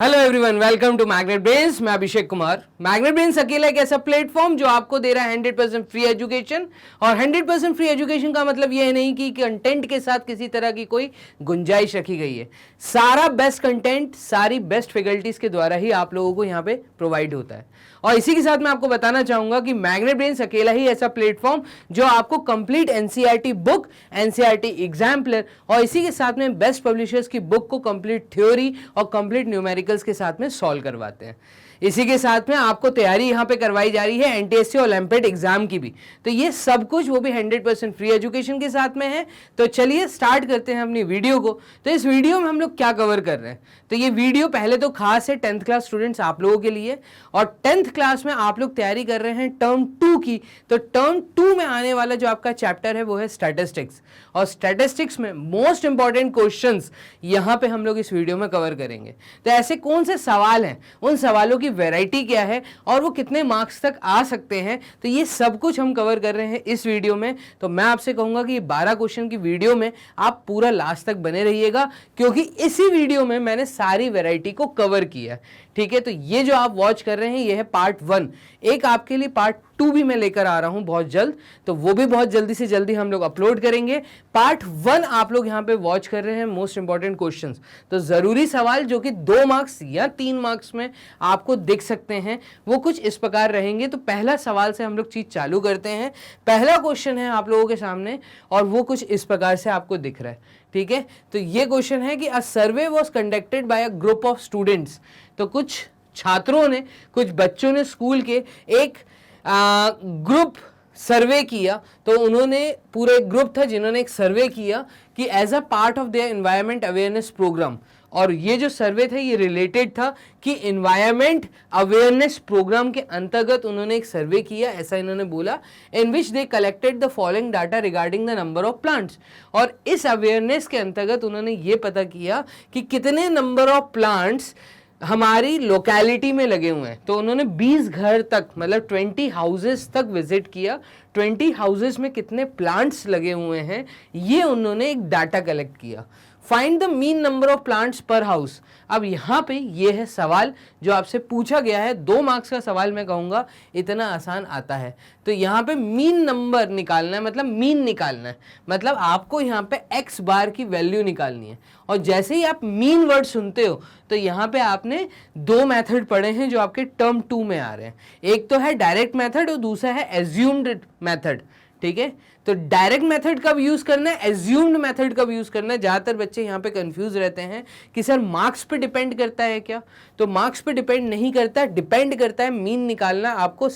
Hello everyone, welcome to Magnet Brains. मैं Abhishek Kumar. Magnet brains अकेला एक ऐसा प्लेटफॉर्म जो आपको दे रहा है 100% फ्री एजुकेशन। और 100% फ्री एजुकेशन का मतलब यह नहीं कि कंटेंट के साथ किसी तरह की कोई गुंजाइश रखी गई है। सारा बेस्ट कंटेंट सारी बेस्ट फैकल्टीज के द्वारा ही आप लोगों को यहाँ पे प्रोवाइड होता है। और इसी के साथ मैं आपको बताना चाहूंगा कि मैग्नेट ब्रेन्स अकेला ही ऐसा प्लेटफॉर्म जो आपको complete NCERT book, NCERT exemplar और इसी के साथ में बेस्ट पब्लिशर्स की बुक को कंप्लीट थ्योरी और कंप्लीट न्यूमेरिकल्स के साथ में सॉल्व करवाते हैं। इसी के साथ में आपको तैयारी यहाँ पे करवाई जा रही है एनटीएससी और ओलंपियाड एग्जाम की भी। तो ये सब कुछ वो भी 100% फ्री एजुकेशन के साथ में है। तो चलिए स्टार्ट करते हैं अपनी वीडियो को। तो इस वीडियो में हम लोग क्या कवर कर रहे हैं, तो ये वीडियो पहले तो खास है 10th क्लास स्टूडेंट्स आप लोगों के लिए। और 10th क्लास में आप लोग तैयारी कर रहे हैं टर्म 2 की। तो टर्म 2 में आने वाला जो आपका चैप्टर है वो है स्टैटिस्टिक्स। और स्टैटिस्टिक्स में मोस्ट इंपॉर्टेंट क्वेश्चंस यहाँ पे हम लोग इस वीडियो में कवर करेंगे। तो ऐसे कौन से सवाल हैं, उन सवालों की वैरायटी क्या है और वो कितने मार्क्स तक आ सकते हैं, तो ये सब कुछ हम कवर कर रहे हैं इस वीडियो में। तो मैं आपसे कहूंगा कि 12 क्वेश्चन की वीडियो में आप पूरा लास्ट तक बने रहिएगा, क्योंकि इसी वीडियो में मैंने सारी वैरायटी को कवर किया है। ठीक है, तो ये जो आप वॉच कर रहे हैं ये है पार्ट 1। एक आपके लिए पार्ट 2 भी मैं लेकर आ रहा हूं बहुत जल्द, तो वो भी बहुत जल्दी से जल्दी हम लोग अपलोड करेंगे। पार्ट 1 आप लोग यहां पे वॉच कर रहे हैं मोस्ट इंपॉर्टेंट क्वेश्चंस। तो जरूरी सवाल जो कि 2 मार्क्स या 3 मार्क्स में आपको दिख सकते हैं वो कुछ इस प्रकार रहेंगे। तो पहला सवाल से हम लोग चीज चालू करते हैं। पहला क्वेश्चन है आप लोगों के सामने और वो कुछ इस प्रकार से आपको दिख रहा है। ठीक है, तो ये क्वेश्चन है कि a survey was conducted by a group of students. तो कुछ छात्रों ने, कुछ बच्चों ने स्कूल के एक ग्रुप सर्वे किया। तो उन्होंने पूरा एक ग्रुप था जिन्होंने एक सर्वे किया कि as a part of their environment awareness program. और ये जो सर्वे था ये रिलेटेड था कि एनवायरनमेंट अवेयरनेस प्रोग्राम के अंतर्गत उन्होंने एक सर्वे किया, ऐसा इन्होंने बोला। In which they collected the following data regarding the number of plants. और इस अवेयरनेस के अंतर्गत उन्होंने ये पता किया कि कितने नंबर ऑफ प्लांट्स हमारी लोकेलिटी में लगे हुए हैं। तो उन्होंने 20 घर तक, मतलब 20 हाउसेस तक विजिट किया। 20 हाउसेस में कितने प्लांट्स लगे हुए हैं ये उन्होंने एक डाटा कलेक्ट किया। Find the mean number of plants पर हाउस। अब यहाँ पे ये है सवाल जो आपसे पूछा गया है। 2 मार्क्स का सवाल मैं कहूँगा इतना आसान आता है। तो यहाँ पे मीन नंबर निकालना है, मतलब मीन निकालना है, मतलब आपको यहाँ पे x बार की वैल्यू निकालनी है। और जैसे ही आप मीन वर्ड सुनते हो तो यहाँ पे आपने 2 मेथड पढ़े हैं जो आपके टर्म 2 में आ रहे हैं। एक तो है डायरेक्ट मेथड और दूसरा है एज्यूम्ड मेथड। ठीक है, तो डायरेक्ट मेथड कब यूज करना है, एज्यूम्ड मेथड कब यूज करना है। ज्यादातर बच्चे यहाँ पे कंफ्यूज रहते हैं कि सर मार्क्स पे डिपेंड करता है क्या। तो मार्क्स पे डिपेंड नहीं करता, डिपेंड करता है मीन निकालना आपको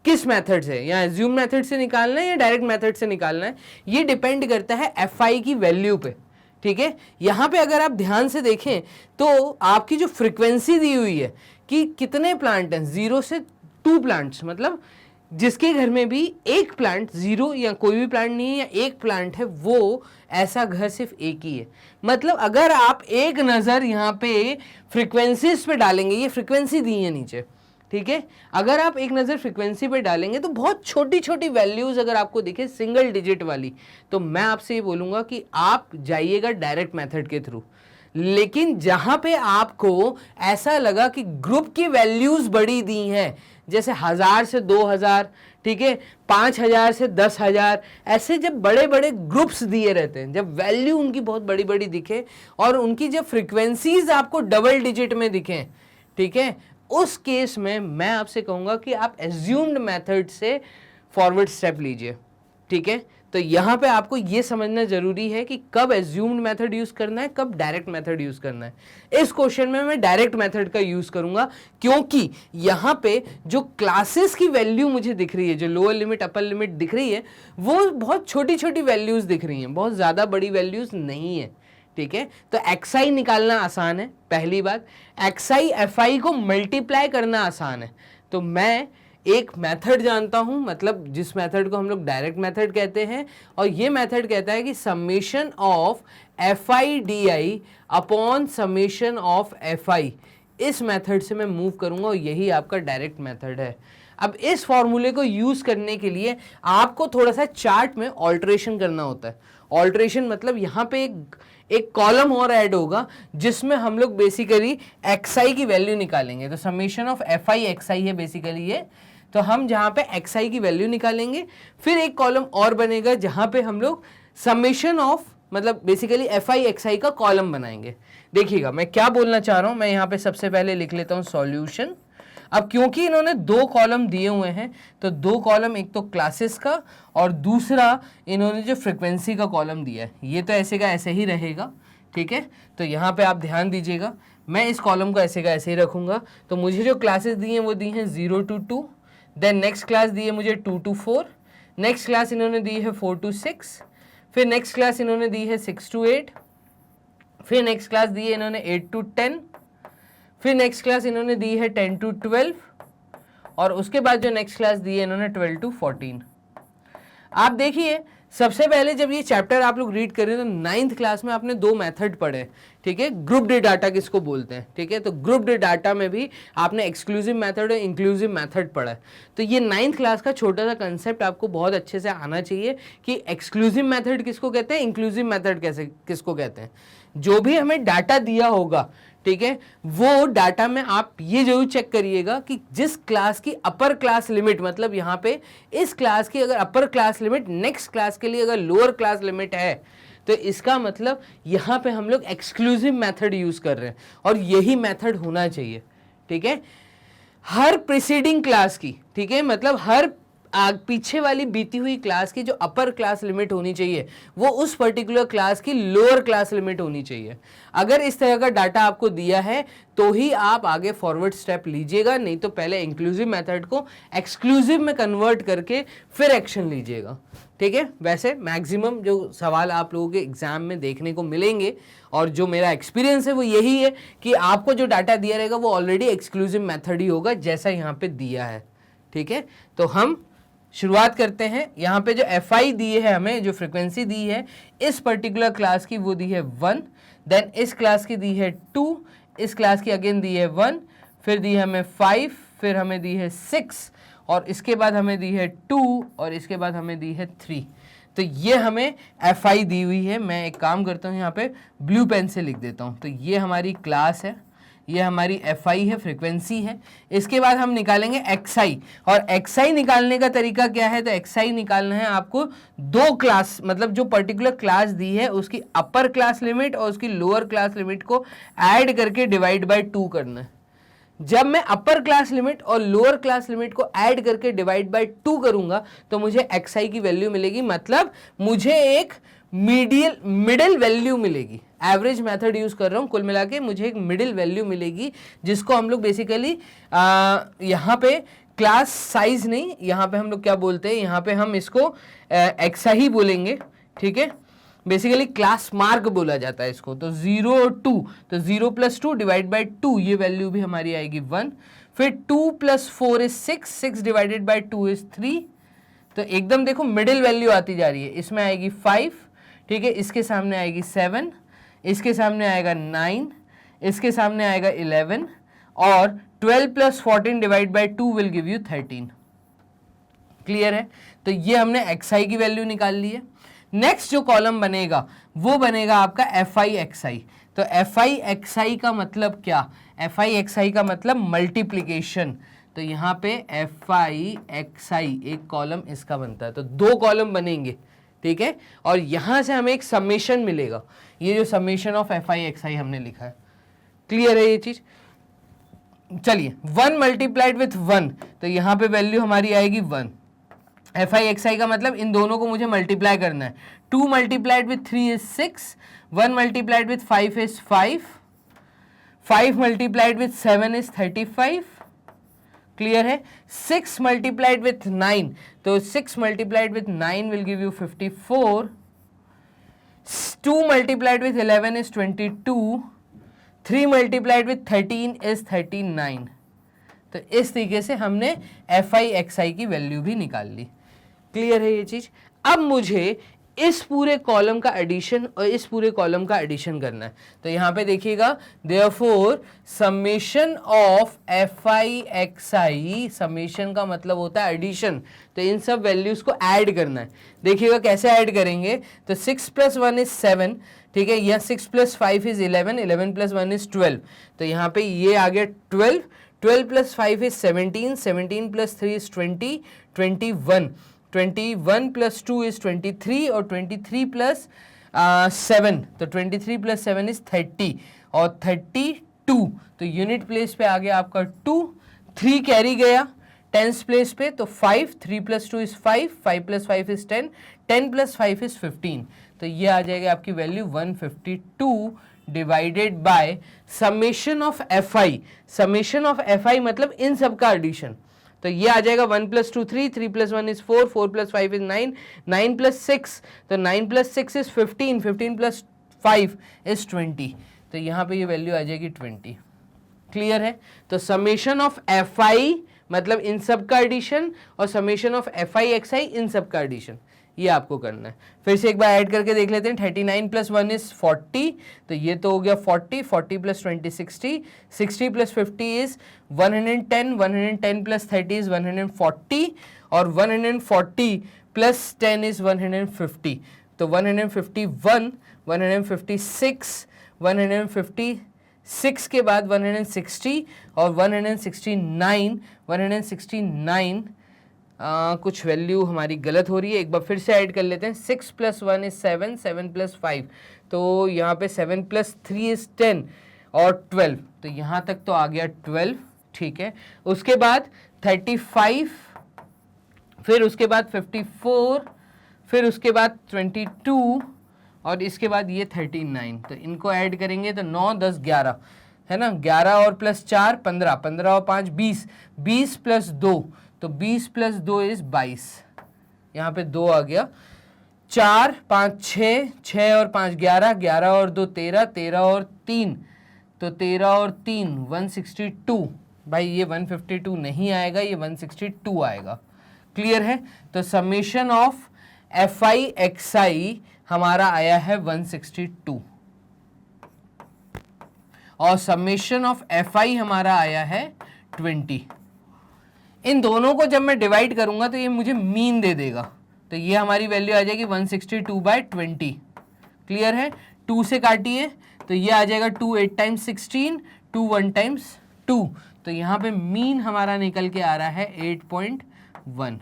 किस मेथड से, या एज्यूम मेथड से निकालना है या डायरेक्ट मेथड से निकालना है। ये डिपेंड करता है एफआई की वैल्यू पे। ठीक है, यहाँ पे अगर आप ध्यान से देखें तो आपकी जो फ्रीक्वेंसी दी हुई है कि कितने प्लांट हैं, 0 से 2 प्लांट्स, मतलब जिसके घर में भी एक प्लांट, 0 या कोई भी प्लांट नहीं है या एक प्लांट है, वो ऐसा घर सिर्फ एक ही है। मतलब अगर आप एक नज़र यहाँ पे फ्रीक्वेंसीज पे डालेंगे, ये फ्रीक्वेंसी दी है नीचे। ठीक है, अगर आप एक नज़र फ्रीक्वेंसी पे डालेंगे तो बहुत छोटी छोटी वैल्यूज़ अगर आपको दिखे, सिंगल डिजिट वाली, तो मैं आपसे ये बोलूँगा कि आप जाइएगा डायरेक्ट मेथड के थ्रू। लेकिन जहाँ पे आपको ऐसा लगा कि ग्रुप की वैल्यूज़ बड़ी दी हैं, जैसे 1000 से 2000, ठीक है, 5000 से 10,000, ऐसे जब बड़े बड़े ग्रुप्स दिए रहते हैं, जब वैल्यू उनकी बहुत बड़ी बड़ी दिखे और उनकी जब फ्रीक्वेंसीज आपको डबल डिजिट में दिखें, ठीक है, उस केस में मैं आपसे कहूँगा कि आप एज्यूम्ड मेथड से फॉरवर्ड स्टेप लीजिए। ठीक है, तो यहाँ पे आपको ये समझना जरूरी है कि कब एज्यूम्ड मेथड यूज करना है, कब डायरेक्ट मेथड यूज करना है। इस क्वेश्चन में मैं डायरेक्ट मेथड का यूज करूंगा, क्योंकि यहाँ पे जो क्लासेस की वैल्यू मुझे दिख रही है, जो लोअर लिमिट अपर लिमिट दिख रही है, वो बहुत छोटी छोटी वैल्यूज दिख रही हैं, बहुत ज्यादा बड़ी वैल्यूज नहीं है। ठीक है, तो एक्सआई निकालना आसान है, पहली बात। एक्सआई एफआई को मल्टीप्लाई करना आसान है। तो मैं एक मेथड जानता हूं, मतलब जिस मेथड को हम लोग डायरेक्ट मेथड कहते हैं, और ये मेथड कहता है कि summation of F I D I upon summation of F आई, इस मेथड से मैं मूव करूंगा और यही आपका डायरेक्ट मेथड है। अब इस फॉर्मूले को यूज करने के लिए आपको थोड़ा सा चार्ट में ऑल्ट्रेशन करना होता है। ऑल्ट्रेशन मतलब यहाँ पे एक कॉलम और ऐड होगा जिसमें हम लोग बेसिकली xi की वैल्यू निकालेंगे। तो समेशन ऑफ fi xi है बेसिकली ये। तो हम जहां पे xi की वैल्यू निकालेंगे, फिर एक कॉलम और बनेगा जहां पे हम लोग समेशन ऑफ मतलब बेसिकली fi xi का कॉलम बनाएंगे। देखिएगा मैं क्या बोलना चाह रहा हूं, मैं यहां पे सबसे पहले लिख लेता हूं सॉल्यूशन। अब क्योंकि इन्होंने दो कॉलम दिए हुए हैं तो दो कॉलम, एक तो क्लासेस का और दूसरा इन्होंने जो फ्रीक्वेंसी का कॉलम दिया है, ये तो ऐसे का ऐसे ही रहेगा, ठीक है। तो यहाँ पे आप ध्यान दीजिएगा, मैं इस कॉलम को ऐसे का ऐसे ही रखूंगा। तो मुझे जो क्लासेस दी हैं वो दी हैं 0 to 2, देन नेक्स्ट क्लास दी है मुझे 2 to 4, नेक्स्ट क्लास इन्होंने दी है 4 to 6, फिर नेक्स्ट क्लास इन्होंने दी है 6 to 8, फिर नेक्स्ट क्लास दी है इन्होंने 8 to 10, फिर नेक्स्ट क्लास इन्होंने दी है 10 to 12 और उसके बाद जो नेक्स्ट क्लास दी है इन्होंने 12 to 14। आप देखिए सबसे पहले जब ये चैप्टर आप लोग रीड करें तो 9th क्लास में आपने दो मेथड पढ़े, ठीक है। ग्रुप्ड डाटा किसको बोलते हैं, ठीक है। तो ग्रुप्ड डाटा में भी आपने एक्सक्लूसिव मेथड और इंक्लूसिव मेथड पढ़ा है। तो ये 9th क्लास का छोटा सा कंसेप्ट आपको बहुत अच्छे से आना चाहिए कि एक्सक्लूसिव मेथड किसको कहते हैं, इंक्लूसिव मेथड कैसे किसको कहते हैं। जो भी हमें डाटा दिया होगा, ठीक है, वो डाटा में आप ये जरूर चेक करिएगा कि जिस क्लास की अपर क्लास लिमिट, मतलब यहाँ पे इस क्लास की अगर upper class limit next class के लिए अगर लोअर क्लास लिमिट है तो इसका मतलब यहाँ पे हम लोग एक्सक्लूसिव मेथड यूज कर रहे हैं और यही मेथड होना चाहिए, ठीक है। हर प्रीसीडिंग क्लास की, ठीक है, मतलब हर पीछे वाली बीती हुई क्लास की जो अपर क्लास लिमिट होनी चाहिए वो उस पर्टिकुलर क्लास की लोअर क्लास लिमिट होनी चाहिए। अगर इस तरह का डाटा आपको दिया है तो ही आप आगे फॉरवर्ड स्टेप लीजिएगा, नहीं तो पहले इंक्लूसिव मेथड को एक्सक्लूसिव में कन्वर्ट करके फिर एक्शन लीजिएगा, ठीक है। वैसे मैक्सिमम जो सवाल आप लोगों के एग्जाम में देखने को मिलेंगे और जो मेरा एक्सपीरियंस है वो यही है कि आपको जो डाटा दिया रहेगा वो ऑलरेडी एक्सक्लूसिव मेथड ही होगा जैसा यहाँ पे दिया है, ठीक है। तो हम शुरुआत करते हैं। यहाँ पे जो fi दी है हमें, जो फ्रीक्वेंसी दी है इस पर्टिकुलर क्लास की वो दी है 1, देन इस क्लास की दी है 2, इस क्लास की अगेन दी है 1, फिर दी है हमें 5, फिर हमें दी है 6 और इसके बाद हमें दी है 2 और इसके बाद हमें दी है 3। तो ये हमें fi दी हुई है। मैं एक काम करता हूँ, यहाँ पे ब्लू पेन से लिख देता हूँ। तो ये हमारी क्लास है, ये हमारी fi है, फ्रीक्वेंसी है। इसके बाद हम निकालेंगे xi और xi निकालने का तरीका क्या है, तो xi निकालना है आपको दो क्लास, मतलब जो पर्टिकुलर क्लास दी है उसकी अपर क्लास लिमिट और उसकी लोअर क्लास लिमिट को ऐड करके डिवाइड बाय 2 करना है। जब मैं अपर क्लास लिमिट और लोअर क्लास लिमिट को ऐड करके डिवाइड बाय 2 करूंगा तो मुझे xi की वैल्यू मिलेगी, मतलब मुझे एक मिडिल वैल्यू मिलेगी। एवरेज मेथड यूज कर रहा हूं, कुल मिला के मुझे एक मिडिल वैल्यू मिलेगी जिसको हम लोग बेसिकली यहाँ पे क्लास साइज नहीं, यहाँ पे हम लोग क्या बोलते हैं, यहाँ पे हम इसको एक्सा ही बोलेंगे, ठीक है। बेसिकली क्लास मार्क बोला जाता है इसको। तो 0 2, तो 0 + 2 डिवाइड बाय 2, ये वैल्यू भी हमारी आएगी 1। फिर 2 + 4 इज 6, 6 डिवाइडेड बाय 2 इज 3। तो एकदम देखो मिडिल वैल्यू आती जा रही है। इसमें आएगी 5, ठीक है, इसके सामने आएगी 7, इसके सामने आएगा 9, इसके सामने आएगा 11 और 12 + 14 divide by 2 will give you 13। Clear है। तो ये हमने xi की वैल्यू निकाल ली है। नेक्स्ट जो कॉलम बनेगा वो बनेगा आपका fi xi। तो fi xi का मतलब क्या, fi xi का मतलब मल्टीप्लिकेशन। तो यहाँ पे fi xi एक कॉलम इसका बनता है, तो दो कॉलम बनेंगे, ठीक है। और यहां से हमें एक समेशन मिलेगा, ये जो समेशन ऑफ fi xi हमने लिखा है। क्लियर है ये चीज। चलिए 1 मल्टीप्लाइड विथ 1, तो यहाँ पे वैल्यू हमारी आएगी 1। fi xi का मतलब इन दोनों को मुझे मल्टीप्लाई करना है। 2 multiplied with 3 is 6, 1 multiplied with 5 is 5, 5 multiplied with 7 is 35। Clear है। 6 मल्टीप्लाइड विथ 9, तो 6 multiplied with 9 will give you 54। 2 multiplied with 11 is 22, 3 multiplied with 13 is 39। तो इस तरीके से हमने fi xi की वैल्यू भी निकाल ली। क्लियर है ये चीज। अब मुझे इस पूरे कॉलम का एडिशन और इस पूरे कॉलम का एडिशन करना है। तो यहाँ पे देखिएगा, therefore summation of fi xi, summation का मतलब होता है एडिशन। तो इन सब वैल्यूज को ऐड करना है। देखिएगा कैसे ऐड करेंगे, तो 6 + 1 इज 7, ठीक है। यह 6 प्लस 5 इज 11, 11 प्लस 1 इज 12, तो यहाँ पे ये आ गया 12, 12 plus 5 is 17, 17 plus 3 is 20, 21, 21 plus 2 is 23, और 23 प्लस 7, तो 23 प्लस 7 इज 30, और 32, तो यूनिट प्लेस पे आ गया आपका 2, 3 कैरी गया टेंस प्लेस पे, तो 5, 3 plus 2 is 5, 5 plus 5 is 10, 10 plus 5 is 15, तो ये आ जाएगा आपकी value 152 divided by summation of F I. Summation of F आई मतलब इन सब का एडिशन, तो ये आ जाएगा 1 plus 2 3, 3 plus 1 is 4, 4 plus 5 is 9, 9 plus 6, तो 9 प्लस 6 इज 15, 15 प्लस 5 इज 20, तो यहाँ पे ये वैल्यू आ जाएगी 20। क्लियर है? तो समेशन ऑफ एफ आई मतलब इन सब का एडिशन, और summation of F I X I इन सब का एडिशन, ये आपको करना है। फिर से एक बार ऐड करके देख लेते हैं। 39 प्लस 1 इज 40, तो ये तो हो गया 40, 40 plus 20 60, 60 plus 50 is 110, 110 plus 30 is 140, और 140 प्लस 10 इज 150, तो 151, 156, 156 के बाद 160 और 169, 169 कुछ वैल्यू हमारी गलत हो रही है, एक बार फिर से ऐड कर लेते हैं। 6 प्लस 1 इज 7, 7 प्लस 5, तो यहाँ पे 7 प्लस 3 इज 10 और 12, तो यहाँ तक तो आ गया 12, ठीक है। उसके बाद 35, फिर उसके बाद 54, फिर उसके बाद 22, और इसके बाद ये 39, तो इनको ऐड करेंगे तो 9 10 11 है ना, 11 और प्लस 4 15, 15 और 5 20, 20 प्लस 2, तो 20 प्लस 2 इज 22, यहाँ पे 2 आ गया, 4 5 6, 6 और 5 11, 11 और 2 13, 13 और 3, तो 13 और 3 162, भाई ये 152 नहीं आएगा, ये 162 आएगा। क्लियर है? तो summation of F I X I हमारा आया है 162, और समेशन ऑफ एफ आई हमारा आया है 20। इन दोनों को जब मैं डिवाइड करूंगा तो ये मुझे मीन दे देगा, तो ये हमारी वैल्यू आ जाएगी 162/20। क्लियर है? 2 से काटिए तो ये आ जाएगा 2 8 टाइम्स 16, 2 1 टाइम्स 2, तो यहाँ पे मीन हमारा निकल के आ रहा है 8.1,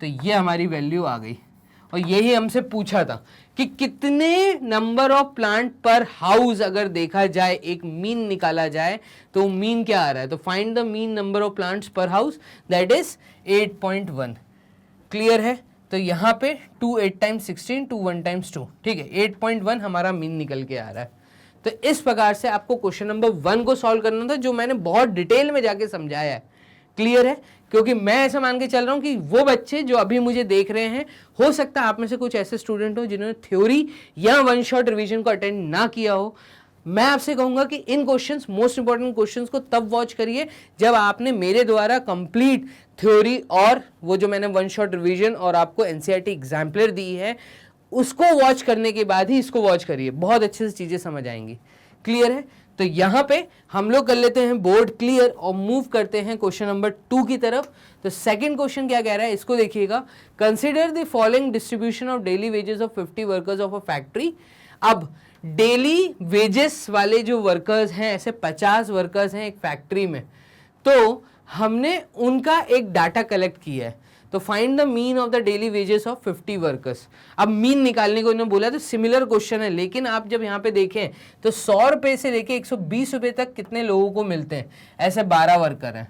तो ये हमारी वैल्यू आ गई। और यही हमसे पूछा था कि कितने नंबर ऑफ प्लांट पर हाउस अगर देखा जाए, एक मीन निकाला जाए, तो मीन क्या आ रहा है, तो find the mean number of plants पर हाउस, दैट इज 8.1। क्लियर है? तो यहाँ पे 2 8 टाइम्स 16, 2 1 टाइम्स 2, ठीक है, 8.1 हमारा मीन निकल के आ रहा है। तो इस प्रकार से आपको क्वेश्चन नंबर 1 को सॉल्व करना था, जो मैंने बहुत डिटेल में जाके समझाया है। क्लियर है? क्योंकि मैं ऐसा मान के चल रहा हूं कि वो बच्चे जो अभी मुझे देख रहे हैं, हो सकता है आप में से कुछ ऐसे स्टूडेंट हो जिन्होंने थ्योरी या वन शॉट रिवीजन को अटेंड ना किया हो। मैं आपसे कहूंगा कि इन क्वेश्चंस, मोस्ट इंपॉर्टेंट क्वेश्चंस को तब वॉच करिए जब आपने मेरे द्वारा कंप्लीट थ्योरी और वो जो मैंने वन शॉट रिवीजन और आपको एनसीईआरटी एग्जाम्पलर दी है, उसको वॉच करने के बाद ही इसको वॉच करिए, बहुत अच्छे से चीजें समझ आएंगी। क्लियर है? तो यहां पे हम लोग कर लेते हैं बोर्ड क्लियर और मूव करते हैं क्वेश्चन नंबर 2 की तरफ। तो सेकंड क्वेश्चन क्या कह रहा है, इसको देखिएगा। Consider the following distribution of daily wages of 50 workers of a factory. अब डेली वेजेस वाले जो वर्कर्स हैं, ऐसे 50 वर्कर्स हैं एक फैक्ट्री में, तो हमने उनका एक डाटा कलेक्ट किया है। तो find the mean of the daily wages of 50 workers. अब मीन निकालने को इन्होंने बोला, तो सिमिलर क्वेश्चन है, लेकिन आप जब यहाँ पे देखें तो 100 रुपए से लेके 120 रुपए तक कितने लोगों को मिलते हैं, ऐसे 12 वर्कर हैं।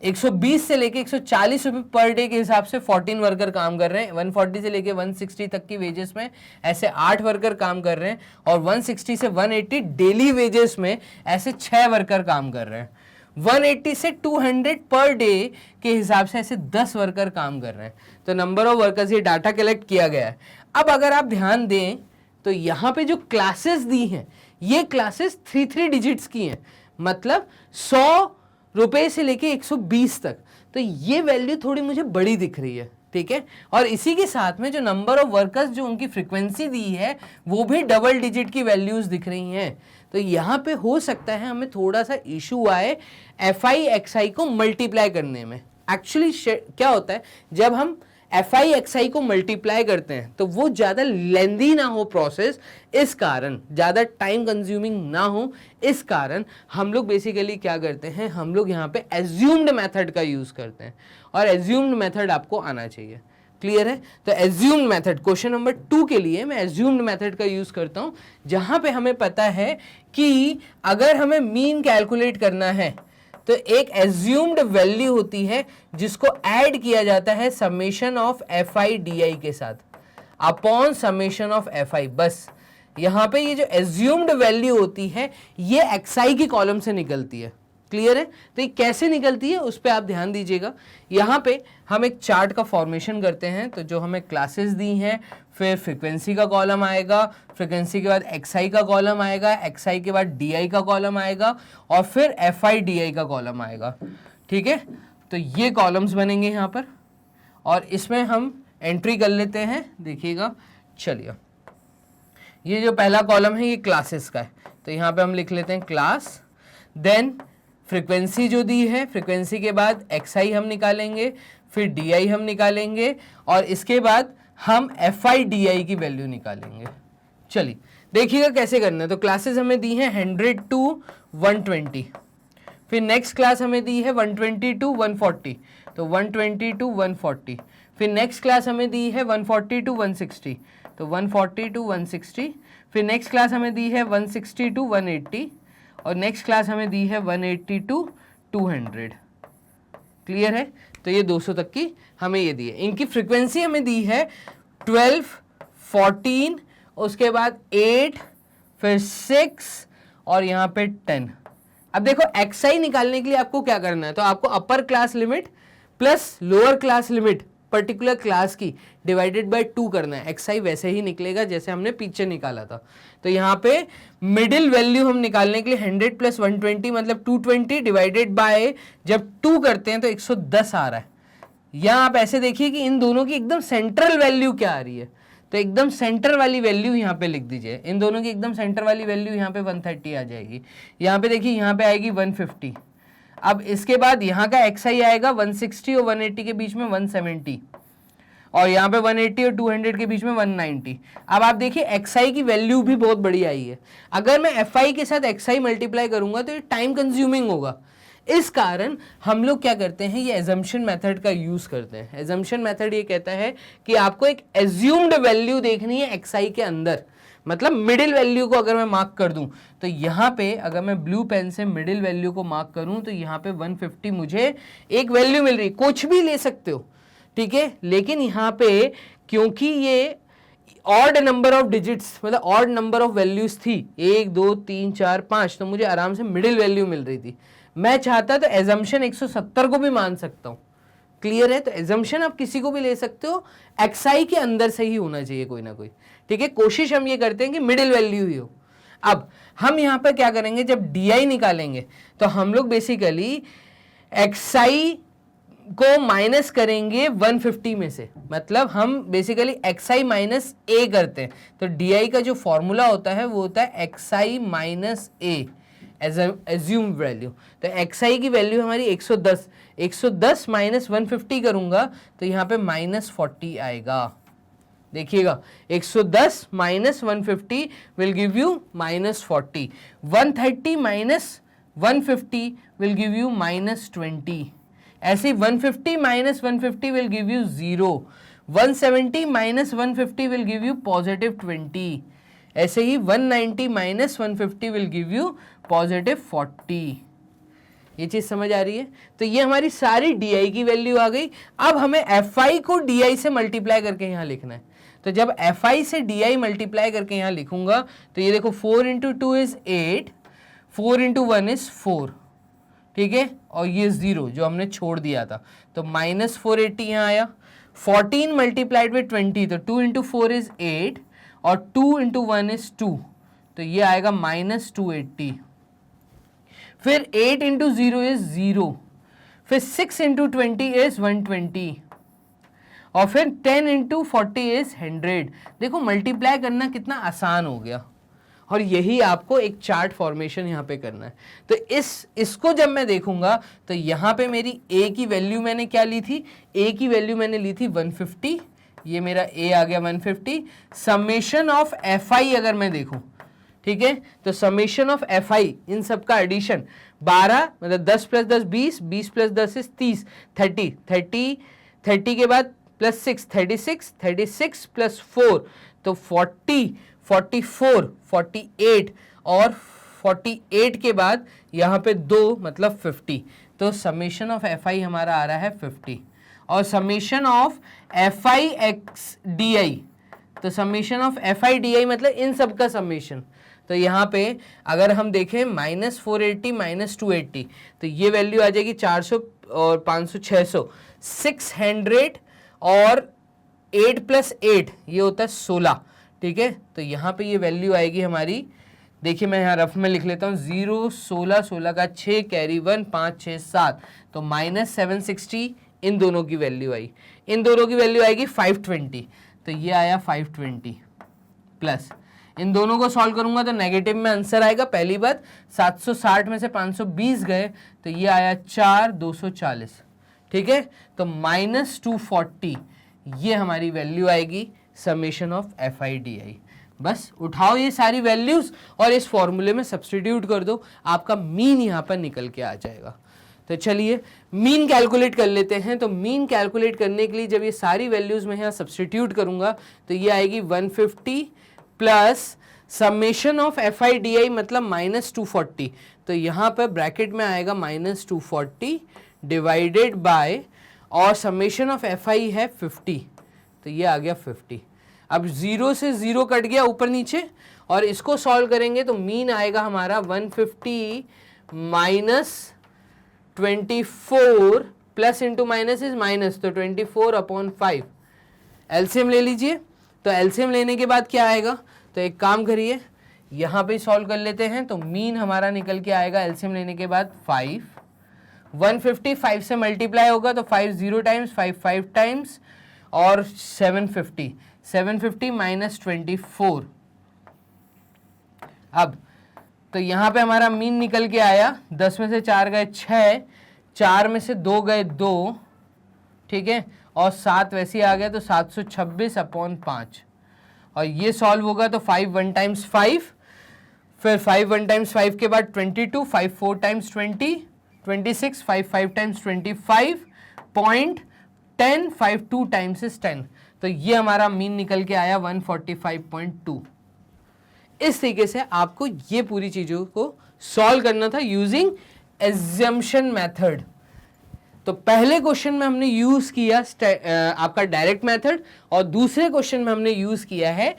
120 से लेके 140 रुपए पर डे के हिसाब से 14 वर्कर काम कर रहे हैं। 140 से लेके 160 तक की वेजेस में ऐसे 8 वर्कर काम कर रहे हैं, और 160 से 180 डेली वेजेस में ऐसे 6 वर्कर काम कर रहे हैं। 180 से 200 पर डे के हिसाब से ऐसे 10 वर्कर काम कर रहे हैं। तो नंबर ऑफ वर्कर्स, ये डाटा कलेक्ट किया गया है। अब अगर आप ध्यान दें तो यहाँ पे जो क्लासेस दी हैं, ये क्लासेस 3 डिजिट्स की हैं, मतलब 100 रुपए से लेके 120 तक। तो ये वैल्यू थोड़ी मुझे बड़ी दिख रही है, ठीक है। और इसी के साथ में जो नंबर ऑफ वर्कर्स, जो उनकी फ्रीक्वेंसी दी है, वो भी डबल डिजिट की वैल्यूज दिख रही हैं। तो यहाँ पे हो सकता है हमें थोड़ा सा इशू आए एफ आई एक्स आई को मल्टीप्लाई करने में। एक्चुअली क्या होता है, जब हम FI XI को मल्टीप्लाई करते हैं तो वो ज़्यादा लेंदी ना हो प्रोसेस, इस कारण ज़्यादा टाइम कंज्यूमिंग ना हो, इस कारण हम लोग बेसिकली क्या करते हैं, हम लोग यहाँ पे एज्यूम्ड मेथड का यूज़ करते हैं, और एज्यूम्ड मेथड आपको आना चाहिए। क्लियर है? तो एज्यूम्ड मेथड, क्वेश्चन नंबर 2 के लिए मैं एज्यूम्ड मेथड का यूज़ करता हूँ, जहाँ पे हमें पता है कि अगर हमें मीन कैलकुलेट करना है तो एक एज्यूम्ड वैल्यू होती है जिसको ऐड किया जाता है समेशन ऑफ FI DI के साथ अपॉन समेशन ऑफ FI। बस यहां पे ये जो एज्यूम्ड वैल्यू होती है ये XI की कॉलम से निकलती है। क्लियर है? तो ये कैसे निकलती है उस पर आप ध्यान दीजिएगा। यहाँ पे हम एक चार्ट का फॉर्मेशन करते हैं, तो जो हमें क्लासेस दी हैं, फिर फ्रीक्वेंसी का कॉलम आएगा, फ्रीक्वेंसी के बाद XI का कॉलम आएगा, XI के बाद DI का कॉलम आएगा, और फिर FI DI का कॉलम आएगा। ठीक है, तो ये कॉलम्स बनेंगे यहाँ पर, और इसमें हम एंट्री कर लेते हैं। देखिएगा, चलिए ये जो पहला कॉलम है ये क्लासेस का है, तो यहाँ पे हम लिख लेते हैं क्लास, देन फ्रीक्वेंसी जो दी है, फ्रीक्वेंसी के बाद XI हम निकालेंगे, फिर DI हम निकालेंगे, और इसके बाद हम FI DI की वैल्यू निकालेंगे। चलिए देखिएगा कैसे करना है। तो क्लासेस हमें दी हैं 100 to 120, फिर नेक्स्ट क्लास हमें दी है 120 to 140, तो 120 to 140, फिर नेक्स्ट क्लास हमें दी है 140 to 160, तो 140 to 160, फिर नेक्स्ट क्लास हमें दी है 160 to 180, और नेक्स्ट क्लास हमें दी है 180 to 200। क्लियर है? तो ये 200 तक की हमें ये दी है। इनकी फ्रीक्वेंसी हमें दी है 12, 14, उसके बाद 8, फिर 6, और यहाँ पे 10। अब देखो XI निकालने के लिए आपको क्या करना है, तो आपको upper class limit plus lower class limit particular class की डिवाइडेड बाय 2 करना है। XI वैसे ही निकलेगा जैसे हमने पीछे निकाला था। तो यहाँ पे मिडिल वैल्यू हम निकालने के लिए 100 + 120 मतलब 220 डिवाइडेड बाय जब 2 करते हैं तो 110 आ रहा है। यहाँ आप ऐसे देखिए कि इन दोनों की एकदम सेंट्रल वैल्यू क्या आ रही है, तो एकदम सेंटर वाली वैल्यू यहाँ पे लिख दीजिए। इन दोनों की एकदम सेंटर वाली वैल्यू यहाँ पे 130 आ जाएगी। यहाँ पे देखिए यहाँ पे आएगी 150। अब इसके बाद यहाँ का XI आएगा 160 और 180 के बीच में 170, और यहाँ पे 180 और 200 के बीच में 190। अब आप देखिए XI की वैल्यू भी बहुत बड़ी आई है। अगर मैं FI के साथ XI मल्टीप्लाई करूंगा तो ये टाइम कंज्यूमिंग होगा। इस कारण हम लोग क्या करते हैं, ये एजम्पशन मेथड का यूज करते हैं। एजम्पशन मेथड ये कहता है कि आपको एक एज्यूम्ड वैल्यू देखनी है XI के अंदर, मतलब मिडिल वैल्यू को अगर मैं मार्क कर दूं तो यहाँ पे अगर मैं ब्लू पेन से मिडिल वैल्यू को मार्क करूं तो यहाँ पे 150 मुझे एक वैल्यू मिल रही। कुछ भी ले सकते हो, ठीक है, लेकिन यहाँ पे क्योंकि ये ऑड नंबर ऑफ डिजिट्स मतलब ऑड नंबर ऑफ वैल्यूज थी 1 2 3 4 5, तो मुझे आराम से मिडिल वैल्यू मिल रही थी। मैं चाहता तो एजम्पशन 170 को भी मान सकता हूँ। क्लियर है? तो एजम्पशन आप किसी को भी ले सकते हो, XI के अंदर से ही होना चाहिए कोई ना कोई। ठीक है, कोशिश हम ये करते हैं कि मिडिल वैल्यू ही हो। अब हम यहाँ पर क्या करेंगे, जब DI निकालेंगे तो हम लोग बेसिकली XI को माइनस करेंगे 150 में से, मतलब हम बेसिकली XI माइनस A करते हैं। तो DI का जो फॉर्मूला होता है वो होता है XI minus A assume value. तो XI की वैल्यू हमारी 110, 110 माइनस 150 करूंगा तो यहाँ पे -40 आएगा। देखिएगा 110 minus 150 will give you -40, 130 minus 150 will give you -20, ऐसे 150 minus 150 will give you 0, 170 minus 150 will give you +20, ऐसे ही 190 माइनस 150 विल गिव यू +40। ये चीज समझ आ रही है? तो ये हमारी सारी DI की वैल्यू आ गई। अब हमें FI को DI से मल्टीप्लाई करके यहाँ लिखना है। तो जब FI से DI मल्टीप्लाई करके यहाँ लिखूंगा तो ये देखो 4 × 2 इज 8, 4 × 1 इज 4, ठीक है, और ये 0 जो हमने छोड़ दिया था, तो -480 यहाँ आया। 14 मल्टीप्लाइड विद 20, तो 2 × 4 इज 8 और 2 × 1 इज 2, तो ये आएगा -280। फिर 8 × 0 इज 0, फिर 6 × 20 इज 120, और फिर 10 × 40 इज 100। देखो मल्टीप्लाई करना कितना आसान हो गया, और यही आपको एक चार्ट फॉर्मेशन यहाँ पे करना है। तो इसको जब मैं देखूंगा तो यहाँ पे मेरी ए की वैल्यू मैंने क्या ली थी, ए की वैल्यू मैंने ली थी 150, ये मेरा ए आ गया 150। समेशन ऑफ एफ आई अगर मैं देखूं, ठीक है, तो समेशन ऑफ एफ आई इन सब का एडिशन 12 मतलब 10 प्लस 10 20, 20 प्लस 10 is 30, 30 के बाद प्लस 6 36, 36 प्लस 4 तो 40, 44, 48 और 48 के बाद यहाँ पे 2 मतलब 50। तो समेशन ऑफ एफ आई हमारा आ रहा है 50 और summation of F I X D I, तो summation of F I D I मतलब इन सब का समेशन। तो यहाँ पे अगर हम देखें -480 -280 तो ये वैल्यू आ जाएगी 400 और 500 600, 600 और 8 + 8 ये होता है 16, ठीक है। तो यहाँ पे ये वैल्यू आएगी हमारी, देखिए मैं यहाँ रफ में लिख लेता हूँ 0 16 16 का 6 कैरी 1 5 6 7 तो -760 इन दोनों की वैल्यू आई, इन दोनों की वैल्यू आएगी 520, तो ये आया 520 प्लस इन दोनों को सॉल्व करूंगा तो नेगेटिव में आंसर आएगा। पहली बात 760 में से 520 गए तो ये आया 4 240, ठीक है। तो -240 ये हमारी वैल्यू आएगी summation of F I D आई। बस उठाओ ये सारी वैल्यूज और इस फॉर्मूले में सब्स्टिट्यूट कर दो, आपका मीन यहाँ पर निकल के आ जाएगा। तो चलिए मीन कैलकुलेट कर लेते हैं। तो मीन कैलकुलेट करने के लिए जब ये सारी वैल्यूज मैं यहाँ सब्स्टिट्यूट करूंगा तो ये आएगी 150 plus summation of F I D I मतलब -240, तो यहाँ पर ब्रैकेट में आएगा -240 डिवाइडेड बाय और समेशन ऑफ एफ आई है 50, तो ये आ गया 50। अब 0 से 0 कट गया ऊपर नीचे और इसको सॉल्व करेंगे तो मीन आएगा हमारा 150 -24 plus into minus is minus, तो 24/5 एलसीएम ले लीजिए। तो एलसीएम लेने के बाद क्या आएगा, तो एक काम करिए यहाँ पे सॉल्व कर लेते हैं। तो मीन हमारा निकल के आएगा एलसीएम लेने के बाद 5, 150 5 से मल्टीप्लाई होगा तो 5 0 टाइम्स 5 5 टाइम्स और 750 -24। अब तो यहाँ पे हमारा मीन निकल के आया 10 में से 4 गए 6, 4 में से 2 गए 2, ठीक है, और 7 वैसे ही आ गया तो 726/5 और ये सॉल्व होगा तो 5 1 टाइम्स 5, फिर 5 1 टाइम्स 5 के बाद 22, 5 4 times 20 26, 5 5 times 25 point 10, 5 2 times is 10, तो ये हमारा मीन निकल के आया 145.2। इस तरीके से आपको ये पूरी चीजों को सॉल्व करना था यूजिंग एजम्पशन मेथड। तो पहले क्वेश्चन में हमने यूज किया आपका डायरेक्ट मेथड और दूसरे क्वेश्चन में हमने यूज किया है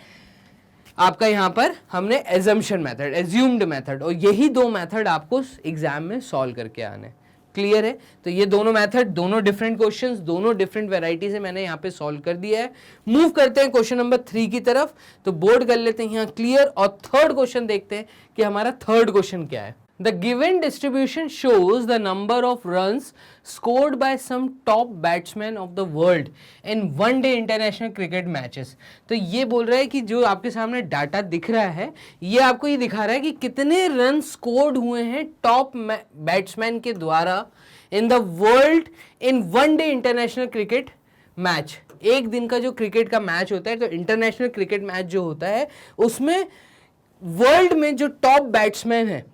आपका यहाँ पर हमने एजम्पशन मेथड, एज्यूम्ड मेथड, और यही दो मेथड आपको एग्जाम में सॉल्व करके आने। क्लियर है? तो ये दोनों मेथड, दोनों डिफरेंट क्वेश्चंस, दोनों डिफरेंट वैरायटी से मैंने यहाँ पे सॉल्व कर दिया है। मूव करते हैं क्वेश्चन नंबर 3 की तरफ। तो बोर्ड कर लेते हैं यहाँ क्लियर और थर्ड क्वेश्चन देखते हैं कि हमारा थर्ड क्वेश्चन क्या है। The given distribution shows the number of runs scored by some top batsmen of the world in one-day international cricket matches। तो ये बोल रहा है कि जो आपके सामने डाटा दिख रहा है ये आपको ये दिखा रहा है कि कितने रन स्कोर्ड हुए हैं टॉप बैट्समैन के द्वारा in the world in one day international cricket match. एक दिन का जो क्रिकेट का मैच होता है, तो इंटरनेशनल क्रिकेट मैच जो होता है उसमें वर्ल्ड में जो टॉप बैट्समैन है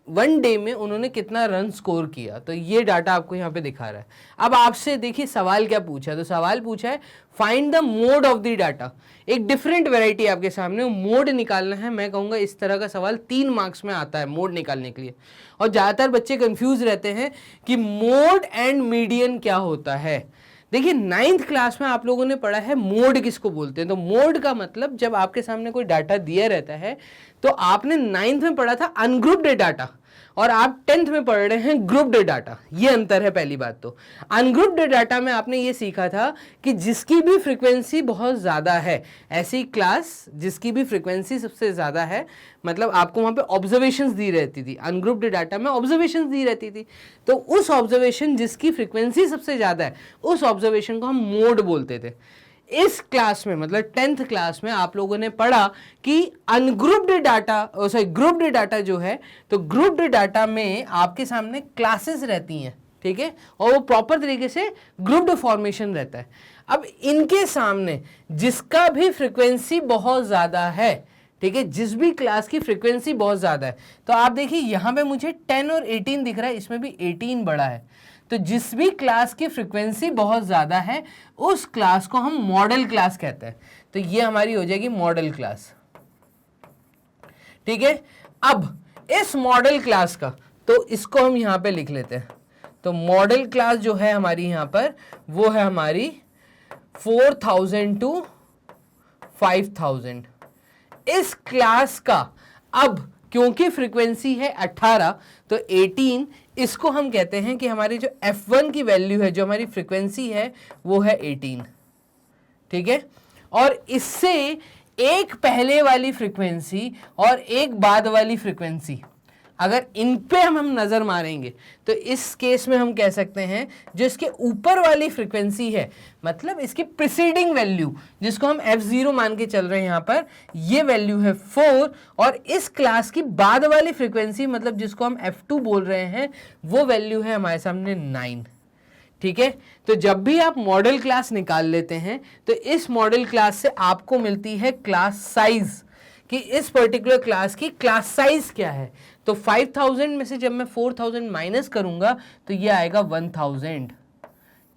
वन डे में उन्होंने कितना रन स्कोर किया, तो ये डाटा आपको यहाँ पे दिखा रहा है। अब आपसे देखिए सवाल क्या पूछा है, तो सवाल पूछा है find the mode of the data. एक डिफरेंट वैरायटी आपके सामने, मोड निकालना है। मैं कहूँगा इस तरह का सवाल 3 मार्क्स में आता है मोड निकालने के लिए, और ज़्यादातर बच्चे कंफ्यूज रहते हैं कि मोड एंड मीडियन क्या होता है। देखिए 9th क्लास में आप लोगों ने पढ़ा है मोड किसको बोलते हैं। तो मोड का मतलब जब आपके सामने कोई डाटा दिया रहता है, तो आपने 9th में पढ़ा था अनग्रुप्ड डाटा और आप 10th में पढ़ रहे हैं ग्रुप्ड डाटा। ये अंतर है पहली बात। तो अनग्रुप्ड डाटा में आपने ये सीखा था कि जिसकी भी फ्रीक्वेंसी बहुत ज़्यादा है, ऐसी क्लास जिसकी भी फ्रीक्वेंसी सबसे ज़्यादा है, मतलब आपको वहाँ पे ऑब्जर्वेशंस दी रहती थी। अनग्रुप्ड डाटा में ऑब्जर्वेशंस दी रहती थी, तो उस ऑब्जर्वेशन जिसकी फ्रीक्वेंसी सबसे ज़्यादा है उस ऑब्जर्वेशन को हम मोड बोलते थे। इस क्लास में मतलब 10th क्लास में आप लोगों ने पढ़ा कि ungrouped data, sorry grouped data जो है, तो ग्रुप्ड डाटा में आपके सामने क्लासेस रहती हैं, ठीक है, और वो प्रॉपर तरीके से ग्रुप्ड फॉर्मेशन रहता है। अब इनके सामने जिसका भी फ्रीक्वेंसी बहुत ज्यादा है, ठीक है, जिस भी क्लास की फ्रीक्वेंसी बहुत ज्यादा है, तो आप देखिए यहां पे मुझे 10 और 18 दिख रहा है, इसमें भी 18 बड़ा है, तो जिस भी क्लास की फ्रीक्वेंसी बहुत ज्यादा है उस क्लास को हम मॉडल क्लास कहते हैं। तो ये हमारी हो जाएगी मॉडल क्लास, ठीक है। अब इस मॉडल क्लास का, तो इसको हम यहां पे लिख लेते हैं। तो मॉडल क्लास जो है हमारी यहां पर, वो है हमारी 4000 टू 5000। इस क्लास का अब क्योंकि फ्रीक्वेंसी है 18, तो 18, इसको हम कहते हैं कि हमारी जो f1 की वैल्यू है, जो हमारी फ्रीक्वेंसी है, वो है 18, ठीक है। और इससे एक पहले वाली फ्रीक्वेंसी और एक बाद वाली फ्रीक्वेंसी, अगर इन पे हम नजर मारेंगे तो इस केस में हम कह सकते हैं जो इसके ऊपर वाली फ्रीक्वेंसी है, मतलब इसकी प्रीसीडिंग वैल्यू जिसको हम f0 मान के चल रहे हैं यहां पर, ये वैल्यू है 4, और इस क्लास की बाद वाली फ्रीक्वेंसी मतलब जिसको हम f2 बोल रहे हैं, वो वैल्यू है हमारे सामने 9, ठीक है। तो जब भी आप मॉडल क्लास निकाल लेते हैं तो इस मॉडल क्लास से आपको मिलती है क्लास साइज, कि इस पर्टिकुलर क्लास की क्लास साइज क्या है। तो 5000 में से जब मैं 4000 माइनस करूंगा तो ये आएगा 1000,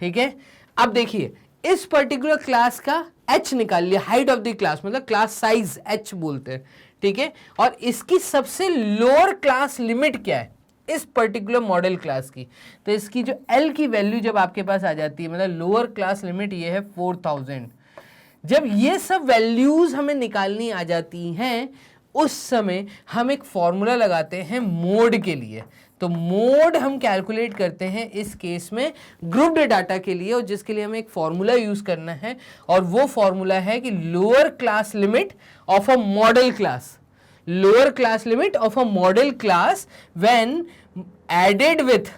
ठीक है। अब देखिए इस पर्टिकुलर क्लास का h निकाल लिया, हाइट ऑफ द क्लास मतलब क्लास साइज h बोलते हैं, ठीक है। और इसकी सबसे लोअर क्लास लिमिट क्या है इस पर्टिकुलर मॉडल क्लास की, तो इसकी जो L की वैल्यू जब आपके पास आ जाती है, मतलब लोअर क्लास लिमिट ये है 4000। जब ये सब वैल्यूज हमें निकालनी आ जाती हैं, उस समय हम एक फॉर्मूला लगाते हैं मोड के लिए। तो मोड हम कैलकुलेट करते हैं इस केस में ग्रुप्ड डाटा के लिए, और जिसके लिए हमें एक फॉर्मूला यूज करना है, और वो फॉर्मूला है कि lower class limit of a modal class, lower class limit of a modal class when added with,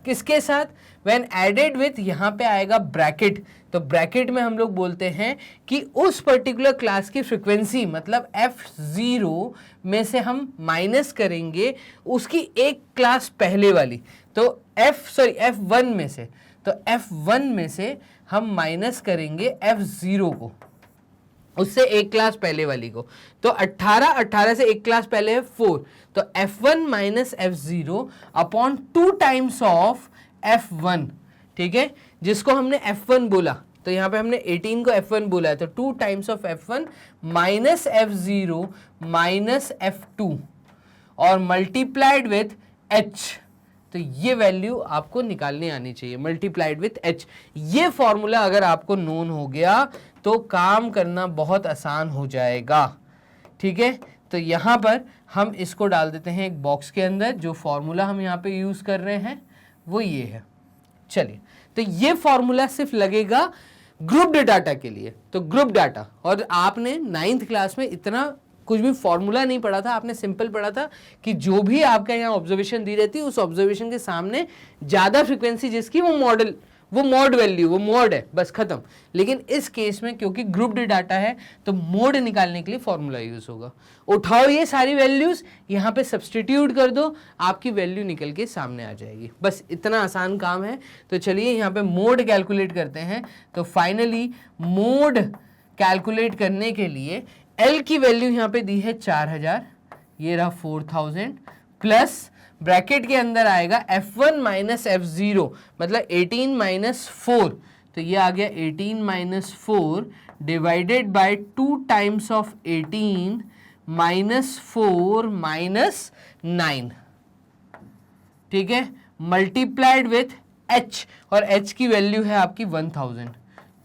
किसके साथ, व्हेन एडेड विथ, यहां पे आएगा ब्रैकेट, तो ब्रैकेट में हम लोग बोलते हैं कि उस पर्टिकुलर क्लास की फ्रीक्वेंसी मतलब f0 में से हम माइनस करेंगे उसकी एक क्लास पहले वाली, तो f1 में से, तो f1 में से हम माइनस करेंगे f0 को, उससे एक क्लास पहले वाली को। तो 18 से एक क्लास पहले है 4, तो f1 minus f0 upon 2 times of f1, ठीक है, जिसको हमने f1 बोला, तो यहां पे हमने 18 को f1 बोला है, तो 2 times of f1 minus f0 minus f2 और मल्टीप्लाइड विथ h। तो ये वैल्यू आपको निकालनी आनी चाहिए, मल्टीप्लाइड विथ h। ये फॉर्मूला अगर आपको नोन हो गया तो काम करना बहुत आसान हो जाएगा, ठीक है। तो यहां पर हम इसको डाल देते हैं एक बॉक्स के अंदर, जो फॉर्मूला हम यहां पे यूज कर रहे हैं वो ये है। चलिए, तो ये फॉर्मूला सिर्फ लगेगा ग्रुप्ड डाटा के लिए। तो ग्रुप डाटा, और आपने 9th क्लास में इतना कुछ भी फॉर्मूला नहीं पढ़ा था, आपने सिंपल पढ़ा था कि जो भी आपका यहाँ ऑब्जर्वेशन दी रहती है उस ऑब्जर्वेशन के सामने ज्यादा फ्रीक्वेंसी जिसकी, वो मॉडल, वो मॉड वैल्यू, वो मॉड है, बस खत्म। लेकिन इस केस में क्योंकि ग्रुप्ड डाटा है तो मोड निकालने के लिए फॉर्मूला यूज होगा। उठाओ ये सारी वैल्यूज, यहाँ पे सब्सटीट्यूट कर दो, आपकी वैल्यू निकल के सामने आ जाएगी। बस इतना आसान काम है। तो चलिए यहाँ पे मोड कैलकुलेट करते हैं। तो फाइनली मोड कैलकुलेट करने के लिए L की वैल्यू यहाँ पे दी है 4000, ये रहा 4000, प्लस ब्रैकेट के अंदर आएगा f1 माइनस f0 मतलब 18 माइनस 4, तो ये आ गया 18 minus 4 divided by 2 times of 18 minus 4 minus 9, ठीक है, मल्टीप्लाइड विथ h, और h की वैल्यू है आपकी 1000,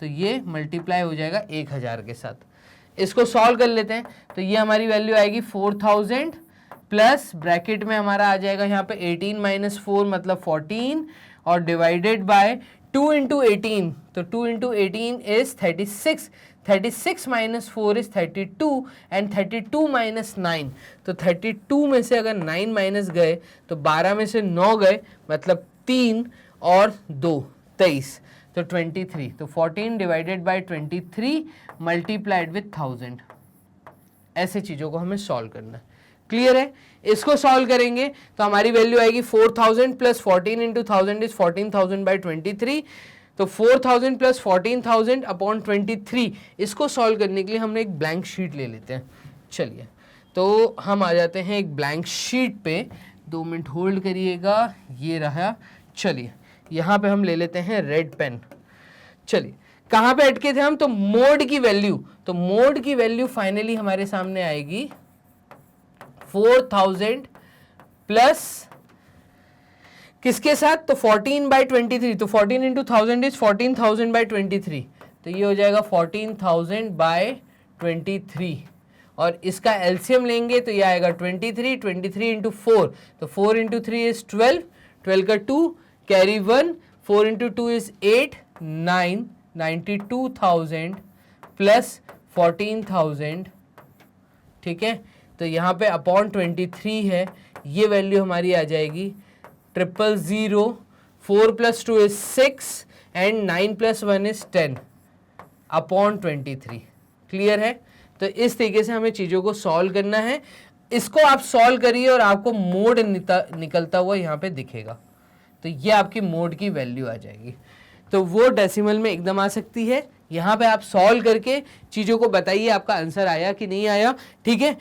तो ये मल्टीप्लाई हो जाएगा 1000 के साथ। इसको सॉल्व कर लेते हैं। तो ये हमारी वैल्यू आएगी 4000 प्लस ब्रैकेट में हमारा आ जाएगा यहाँ पे 18 माइनस 4 मतलब 14 और डिवाइडेड बाय 2 इंटू 18, तो 2 into 18 is 36, 36 minus 4 is 32 and 32 minus 9, तो 32 में से अगर 9 माइनस गए तो 12 में से 9 गए मतलब 3 और 2 23, तो 23, तो 14 डिवाइडेड बाय 23 मल्टीप्लाइड विथ 1000। ऐसे चीज़ों को हमें सॉल्व करना है। क्लियर है? इसको सॉल्व करेंगे तो हमारी वैल्यू आएगी 4000 प्लस 14 इंटू 1000 इज 14,000 बाई 23। तो 4000 प्लस 14,000 अपॉन 23, इसको सॉल्व करने के लिए हमने एक ब्लैंक शीट ले लेते हैं। चलिए, तो हम आ जाते हैं एक ब्लैंक शीट पे। 2 मिनट होल्ड करिएगा, ये रहा। चलिए, यहाँ पे हम ले लेते हैं रेड पेन। चलिए, कहाँ पे अटके थे हम? तो मोड की वैल्यू, तो मोड की वैल्यू फाइनली हमारे सामने आएगी 4000 प्लस किसके साथ? तो 14 बाई 23, तो 14 इंटू 1000 इज 14,000 बाई 23, तो ये हो जाएगा 14,000 बाई 23। और इसका एलसीएम लेंगे तो ये आएगा 23, 23 इंटू 4, तो 4 इंटू 3 इज 12, 12 का 2 कैरी 1, 4 इंटू 2 इज 8, 9, 92,000 प्लस 14,000। ठीक है, तो यहाँ पे अपॉन 23 है, ये वैल्यू हमारी आ जाएगी 000, 4 plus 2 is 6 and 9 plus 1 is 10 upon 23। Clear है? तो इस तरीके से हमें चीज़ों को सॉल्व करना है। इसको आप सॉल्व करिए और आपको मोड निकलता हुआ यहाँ पे दिखेगा, तो ये आपकी मोड की वैल्यू आ जाएगी। तो वो डेसिमल में एकदम आ सकती है। यहाँ पे आप सॉल्व करके चीज़ों को बताइए आपका आंसर आया कि नहीं आया। ठीक है,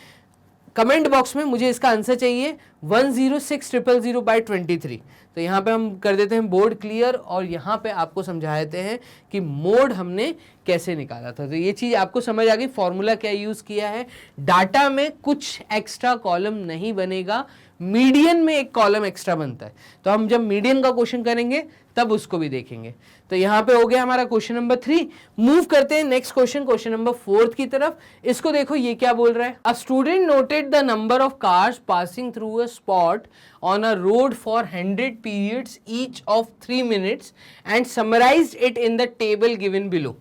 कमेंट बॉक्स में मुझे इसका आंसर चाहिए 106,000 बाई 23। तो यहाँ पे हम कर देते हैं बोर्ड क्लियर और यहाँ पे आपको समझा देते हैं कि मोड हमने कैसे निकाला था। तो ये चीज़ आपको समझ आ गई, फॉर्मूला क्या यूज़ किया है। डाटा में कुछ एक्स्ट्रा कॉलम नहीं बनेगा, मीडियन में एक कॉलम एक्स्ट्रा बनता है। तो हम जब मीडियन का क्वेश्चन करेंगे तब उसको भी देखेंगे। तो यहाँ पे हो गया हमारा क्वेश्चन नंबर 3। मूव करते हैं नेक्स्ट क्वेश्चन, क्वेश्चन नंबर 4 की तरफ। इसको देखो, ये क्या बोल रहा है। A student noted the number of cars passing through a spot on a road for 100 periods each of 3 minutes and summarised it in the table given below.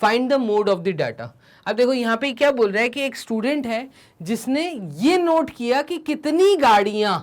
Find the mode of the data. अब देखो यहाँ पे क्या बोल रहा है कि एक स्टूडेंट है जिसने ये नोट किया कि कितनी गाड़ियां,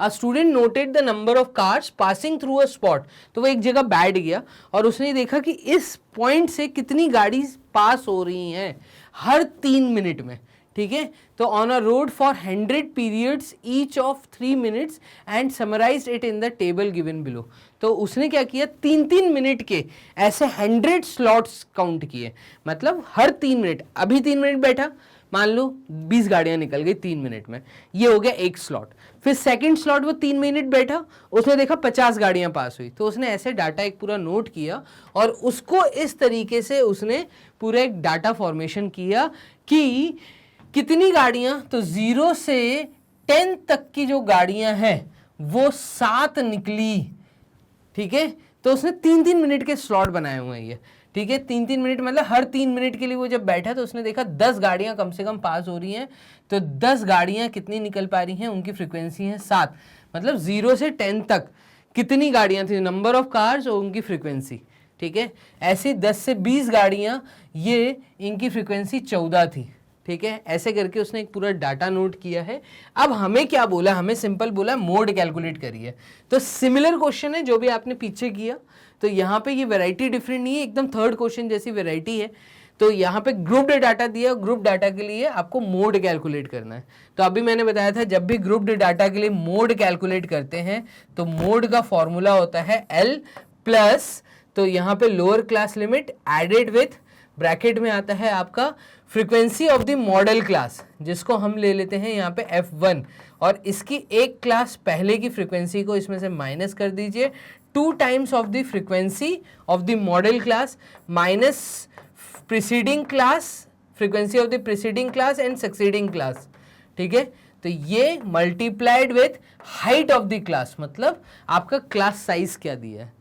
a student noted the number of cars passing through a spot, तो वो एक जगह बैठ गया और उसने देखा कि इस पॉइंट से कितनी गाड़ी पास हो रही हैं हर 3 मिनट में। ठीक है, तो on a road for 100 periods each of 3 minutes and summarised it in the table given below. तो उसने क्या किया, 3-3 मिनट के ऐसे 100 स्लॉट्स काउंट किए, मतलब हर 3 मिनट। अभी 3 मिनट बैठा, मान लो 20 गाड़ियां निकल गई 3 मिनट में, ये हो गया एक स्लॉट। फिर सेकंड स्लॉट वो 3 मिनट बैठा, उसने देखा 50 गाड़ियां पास हुई, तो उसने ऐसे डाटा एक पूरा नोट किया और उसको इस तरीके से उसने पूरा एक डाटा फॉर्मेशन किया कि कितनी गाड़ियां, तो 0 से 10 तक की जो गाड़ियां हैं वो 7 निकली। ठीक है, तो उसने 3-3 मिनट के स्लॉट बनाए हुए हैं ये। ठीक है, 3-3 मिनट मतलब हर 3 मिनट के लिए वो जब बैठा तो उसने देखा 10 गाड़ियां कम से कम पास हो रही हैं। तो 10 गाड़ियां कितनी निकल पा रही हैं, उनकी फ्रीक्वेंसी है 7, मतलब 0 से 10 तक कितनी गाड़ियां थी, नंबर ऑफ कार्स और उनकी फ्रीक्वेंसी। ठीक है, ऐसी 10 से 20 गाड़ियां, ये इनकी फ्रीक्वेंसी 14 थी। ठीक है, ऐसे करके उसने एक पूरा डाटा नोट किया है। अब हमें क्या बोला, हमें सिंपल बोला मोड कैलकुलेट करिए। तो सिमिलर क्वेश्चन है जो भी आपने पीछे किया, तो यहाँ पे ये वैरायटी डिफरेंट नहीं है, एकदम थर्ड क्वेश्चन जैसी वैरायटी है। तो यहाँ पे ग्रुप्ड डाटा दिया, ग्रुप डाटा के लिए आपको मोड कैलकुलेट करना है। तो अभी मैंने बताया था जब भी ग्रुप्ड डाटा के लिए मोड कैलकुलेट करते हैं तो मोड का फॉर्मूला होता है L प्लस, तो यहाँ पे lower class limit added with bracket में आता है आपका frequency of the modal class, जिसको हम ले लेते हैं यहाँ पे F1, और इसकी एक क्लास पहले की फ्रीक्वेंसी को इसमें से माइनस कर दीजिए, 2 times of the frequency of the modal class minus preceding class, frequency of the preceding class and succeeding class. ठीक है, तो ये multiplied with height of the class, मतलब आपका क्लास साइज क्या दिया है।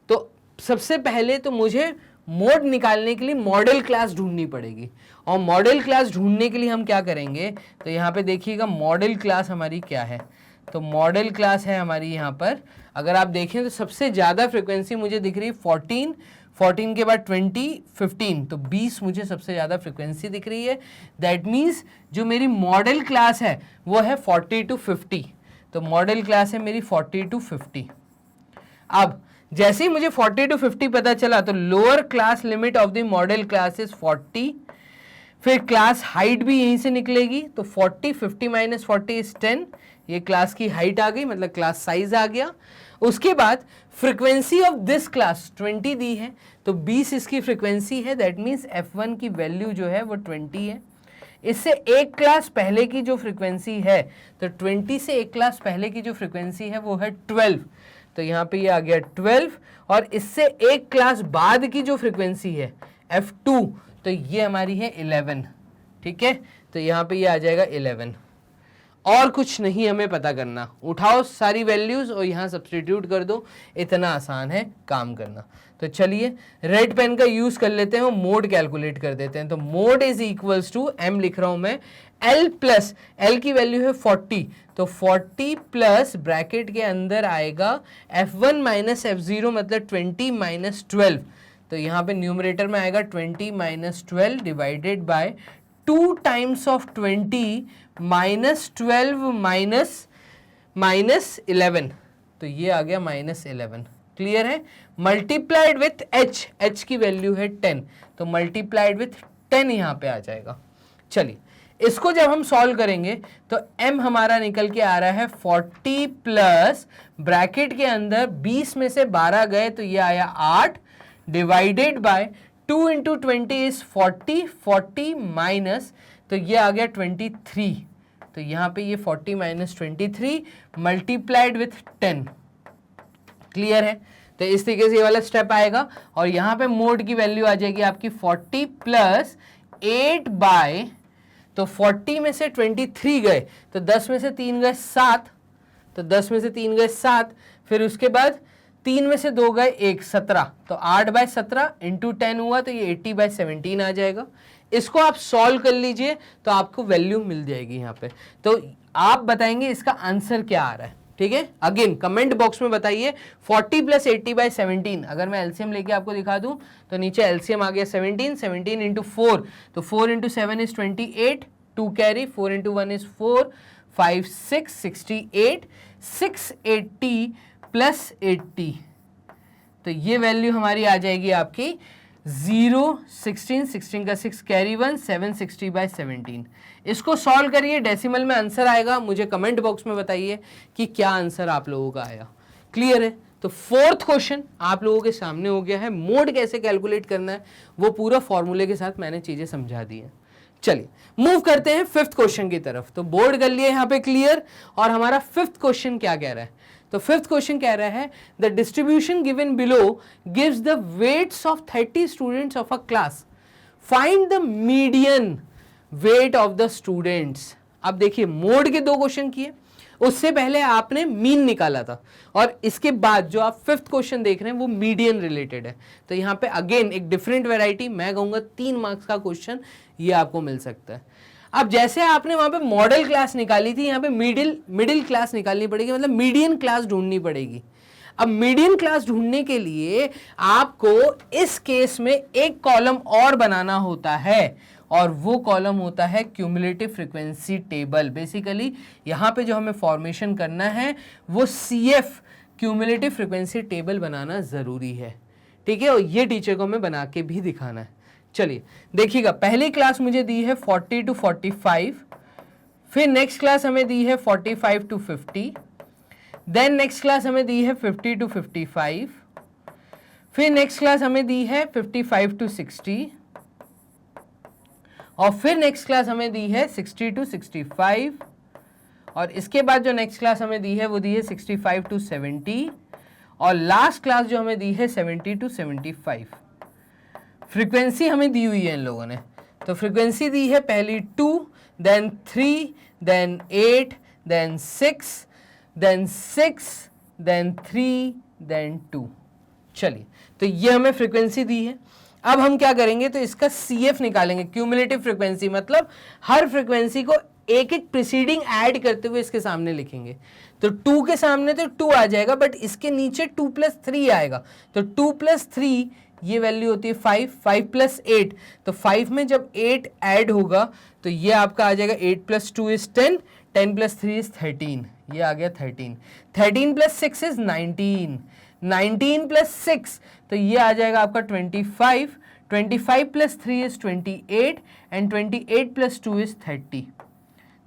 तो सबसे पहले तो मुझे मोड निकालने के लिए मॉडल क्लास ढूंढनी पड़ेगी, और मॉडल क्लास ढूंढने के लिए हम क्या करेंगे, तो यहाँ पे देखिएगा मॉडल क्लास हमारी क्या है। तो मॉडल क्लास है हमारी यहाँ पर, अगर आप देखें तो सबसे ज़्यादा फ्रीक्वेंसी मुझे दिख रही है 14, 14 के बाद 20, 15, तो 20 मुझे सबसे ज़्यादा फ्रीक्वेंसी दिख रही है। दैट मीन्स जो मेरी मॉडल क्लास है वो है 40 to 50, तो मॉडल क्लास है मेरी 40 to 50। अब जैसे ही मुझे 40 to 50 पता चला तो lower class limit of the modal class is 40, फिर क्लास हाइट भी यहीं से निकलेगी, तो 40 50 माइनस 40 इज 10, ये क्लास की हाइट आ गई, मतलब क्लास साइज आ गया। उसके बाद फ्रीक्वेंसी ऑफ दिस क्लास 20 दी है, तो 20 इसकी फ्रीक्वेंसी है, दैट मीन्स f1 की वैल्यू जो है वो 20 है। इससे एक क्लास पहले की जो फ्रीक्वेंसी है, तो 20 से एक क्लास पहले की जो फ्रीक्वेंसी है वो है 12, तो यहाँ पे ये आ गया 12, और इससे एक क्लास बाद की जो फ्रीक्वेंसी है f2, तो ये हमारी है 11, ठीक है, तो यहाँ पे ये आ जाएगा 11। और कुछ नहीं हमें पता करना, उठाओ सारी वैल्यूज और यहाँ सब्स्टिट्यूट कर दो, इतना आसान है काम करना। तो चलिए रेड पेन का यूज कर लेते हैं और मोड कैलकुलेट कर देते हैं। तो mode is equals to m लिख रहा हूं मैं, l प्लस l की वैल्यू है 40, तो 40 प्लस ब्रैकेट के अंदर आएगा f1 माइनस f0 मतलब 20 माइनस 12, तो यहाँ पे न्यूमरेटर में आएगा 20 minus 12 divided by 2 times of 20 minus 12 minus 11, तो ये आ गया माइनस 11। क्लियर है? मल्टीप्लाइड विथ h की वैल्यू है 10, तो मल्टीप्लाइड विथ 10 यहाँ पे आ जाएगा। चलिए इसको जब हम सॉल्व करेंगे तो m हमारा निकल के आ रहा है 40 प्लस ब्रैकेट के अंदर 20 में से 12 गए तो ये आया 8 divided by 2 into 20 is 40, 40 minus, तो ये आ गया 23, तो यहाँ पे ये 40 माइनस 23 मल्टीप्लाइड विथ 10। क्लियर है? तो इस तरीके से ये वाला स्टेप आएगा और यहाँ पे मोड की वैल्यू आ जाएगी आपकी 40 प्लस 8 बाय, तो 40 में से 23 गए तो 10 में से 3 गए 7, तो 10 में से 3 गए 7, फिर उसके बाद 3 में से 2 गए 1, 17, तो 8 बाय 17 इंटू 10 हुआ तो ये 80 बाय 17 आ जाएगा। इसको आप सॉल्व कर लीजिए तो आपको वैल्यू मिल जाएगी यहाँ पे। तो आप बताएंगे इसका आंसर क्या आ रहा है, ठीक है? अगेन कमेंट बॉक्स में बताइए 40 प्लस 80 बाई 17, अगर मैं एलसीएम लेके आपको दिखा दूं तो नीचे एलसीएम आ गया 17, 17 इंटू 4, तो 4 into 7 is 28, 2 carry, 4 into 1 is 4, 5 6 68, 680 plus 80, तो ये वैल्यू हमारी आ जाएगी आपकी 0, 16, 16 का 6 कैरी 1, 760 बाई 17। इसको सॉल्व करिए, डेसिमल में आंसर आएगा, मुझे कमेंट बॉक्स में बताइए कि क्या आंसर आप लोगों का आया। क्लियर है? तो फोर्थ क्वेश्चन आप लोगों के सामने हो गया है। मोड कैसे कैलकुलेट करना है वो पूरा फॉर्मूले के साथ मैंने चीजें समझा दी हैं। चलिए मूव करते हैं फिफ्थ क्वेश्चन की तरफ। तो बोर्ड कर लिए यहाँ पे क्लियर, और हमारा फिफ्थ क्वेश्चन क्या कह रहा है? तो फिफ्थ क्वेश्चन कह रहा है the distribution given below gives the weights of 30 students of a class, find the median weight of the students. अब देखिए मोड के 2 क्वेश्चन किए, उससे पहले आपने मीन निकाला था, और इसके बाद जो आप फिफ्थ क्वेश्चन देख रहे हैं वो मीडियन रिलेटेड है। तो यहाँ पे अगेन एक डिफरेंट वैरायटी, मैं कहूँगा 3 मार्क्स का क्वेश्चन ये आपको मिल सकता है। अब जैसे आपने वहां पे मॉडल क्लास निकाली थी, यहाँ पे मिडिल क्लास निकालनी पड़ेगी, मतलब मीडियन क्लास ढूंढनी पड़ेगी। अब मीडियन क्लास ढूंढने के लिए आपको इस केस में एक कॉलम और बनाना होता है, और वो कॉलम होता है क्यूमुलेटिव फ्रीक्वेंसी टेबल। बेसिकली यहाँ पे जो हमें फॉर्मेशन करना है वो CF क्यूमुलेटिव फ्रीक्वेंसी टेबल बनाना ज़रूरी है, ठीक है? और ये टीचर को हमें बना के भी दिखाना है। चलिए देखिएगा, पहली क्लास मुझे दी है 40 to 45, फिर नेक्स्ट क्लास हमें दी है 45 to 50, देन नेक्स्ट क्लास हमें दी है 50 to 55, फिर नेक्स्ट क्लास हमें दी है 55 to 60, और फिर नेक्स्ट क्लास हमें दी है 60 to 65, और इसके बाद जो नेक्स्ट क्लास हमें दी है वो दी है 65 to 70, और लास्ट क्लास जो हमें दी है 70 to 75। फ्रीक्वेंसी हमें दी हुई है इन लोगों ने, तो फ्रीक्वेंसी दी है पहली 2, then 3, then 8, then 6, then 6, then 3, then 2। चलिए तो ये हमें फ्रीक्वेंसी दी है। अब हम क्या करेंगे, तो इसका CF निकालेंगे, क्यूमुलेटिव फ्रीक्वेंसी, मतलब हर फ्रीक्वेंसी को एक एक प्रीसीडिंग ऐड करते हुए इसके सामने लिखेंगे। तो 2 के सामने तो 2 आ जाएगा, बट इसके नीचे 2 + 3 आएगा, तो 2 + 3 ये वैल्यू होती है 5, 5 + 8, तो 5 में जब 8 ऐड होगा तो ये आपका आ जाएगा 8 + 2 इज 10, 10 + 3 इज 13, ये आ गया 13, 13 + 6 इज 19, 19 प्लस 6, तो ये आ जाएगा आपका 25, 25 plus 3 is 28 and 28 plus 2 is 30।